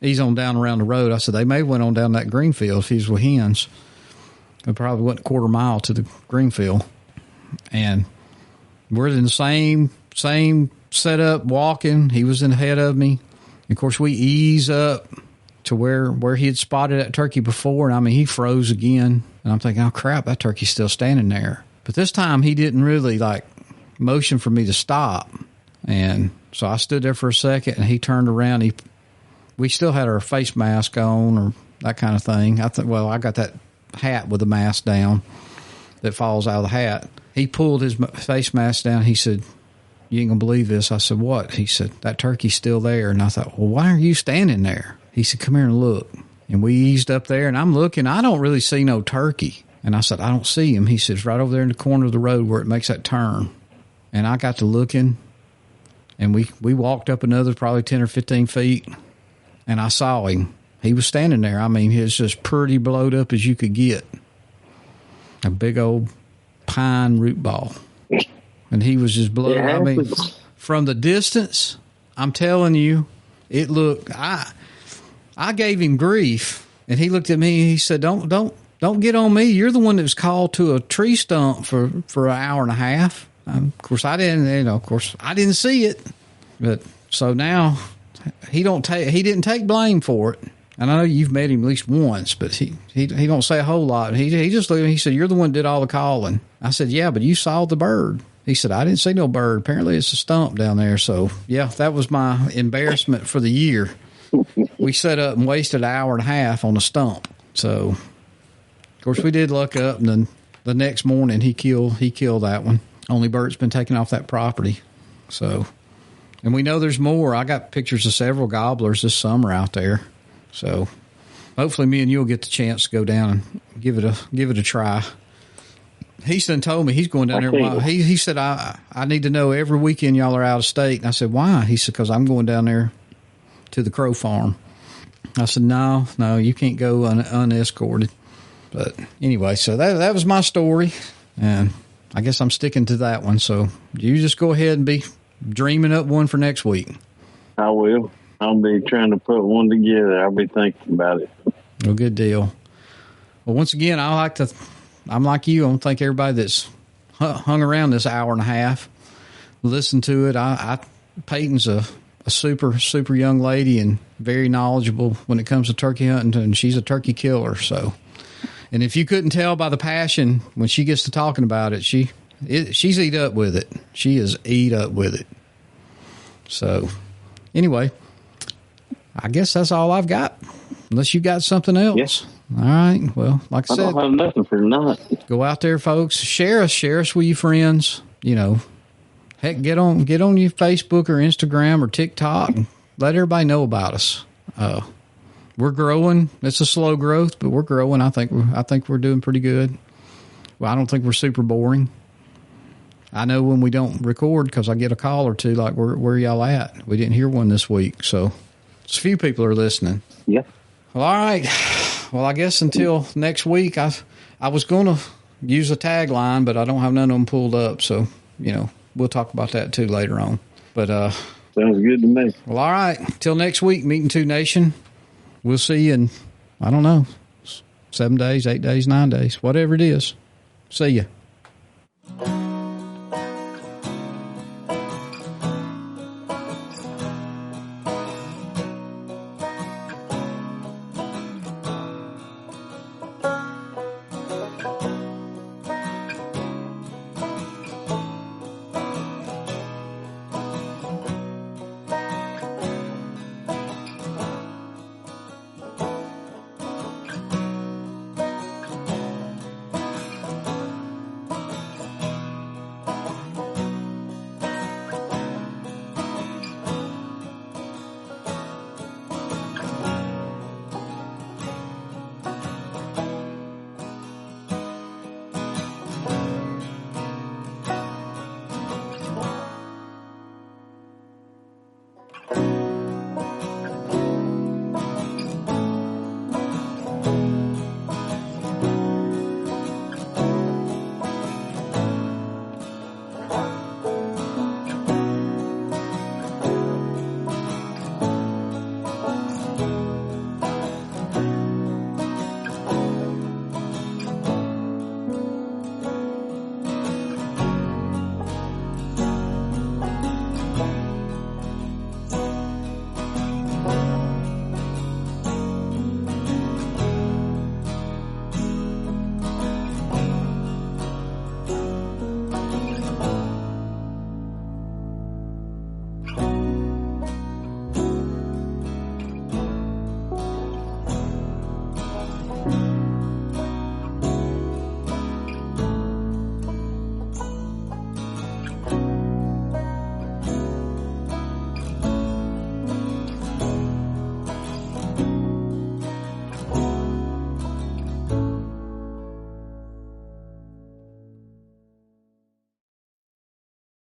A: down around the road. I said, they may have went on down that green field if he's with hens. It probably went a quarter mile to the green field. And we're in the same setup walking. He was in ahead of me. And of course, we ease up to where he had spotted that turkey before. And I mean, he froze again. And I'm thinking, oh, crap, that turkey's still standing there. But this time he didn't really motion for me to stop. And so I stood there for a second and he turned around. We still had our face mask on or that kind of thing. I got that hat with the mask down that falls out of the hat. He pulled his face mask down. He said, you ain't gonna believe this. I said, what? He said, that turkey's still there. And I thought, well, why are you standing there? He said, come here and look. And we eased up there, and I'm looking. I don't really see no turkey. And I said, I don't see him. He says, right over there in the corner of the road where it makes that turn. And I got to looking, and we walked up another probably 10 or 15 feet, and I saw him. He was standing there. I mean, he was just pretty blowed up as you could get. A big old pine root ball. And he was just blowed. I mean, from the distance, I'm telling you, it looked. I gave him grief, and he looked at me. And he said, "Don't get on me. You're the one that was called to a tree stump for an hour and a half." Of course, I didn't. Of course, I didn't see it. But so now he didn't take blame for it. And I know you've met him at least once, but he don't say a whole lot. He just looked. He said, "You're the one that did all the calling." I said, "Yeah, but you saw the bird." He said, "I didn't see no bird. Apparently, it's a stump down there." So yeah, that was my embarrassment for the year. We set up and wasted an hour and a half on a stump. So of course we did look up, and then the next morning he killed that one. Only bird's been taken off that property. So, and we know there's more. I got pictures of several gobblers this summer out there. So hopefully me and you'll get the chance to go down and give it a try. He's done told me he's going down there. He said, I need to know every weekend y'all are out of state. And I said, why? He said, because I'm going down there to the crow farm. I said, no, you can't go unescorted. But anyway, so that was my story. And I guess I'm sticking to that one. So you just go ahead and be dreaming up one for next week.
B: I will. I'll be trying to put one together. I'll be thinking about it.
A: Well, good deal. Well, once again, I'm like you. I don't think everybody that's hung around this hour and a half listened to it. Peyton's a super, super young lady and very knowledgeable when it comes to turkey hunting, and she's a turkey killer. So, and if you couldn't tell by the passion when she gets to talking about it, she's eat up with it. She is eat up with it. So, anyway, I guess that's all I've got. Unless you got something else.
B: Yes.
A: All right. Well, like I said,
B: I don't have nothing for tonight.
A: Go out there, folks. Share us with your friends. You know, heck, get on your Facebook or Instagram or TikTok and let everybody know about us. We're growing. It's a slow growth, but we're growing. I think we're doing pretty good. Well, I don't think we're super boring. I know when we don't record because I get a call or two like, where y'all at? We didn't hear one this week. So a few people are listening.
B: Yeah.
A: Well, all right. Well, I guess until next week, I was going to use a tagline, but I don't have none of them pulled up. So, we'll talk about that too later on. But
B: sounds good to me.
A: Well, all right. Till next week, Meeting Two Nation. We'll see you in, I don't know, 7 days, 8 days, 9 days, whatever it is. See ya.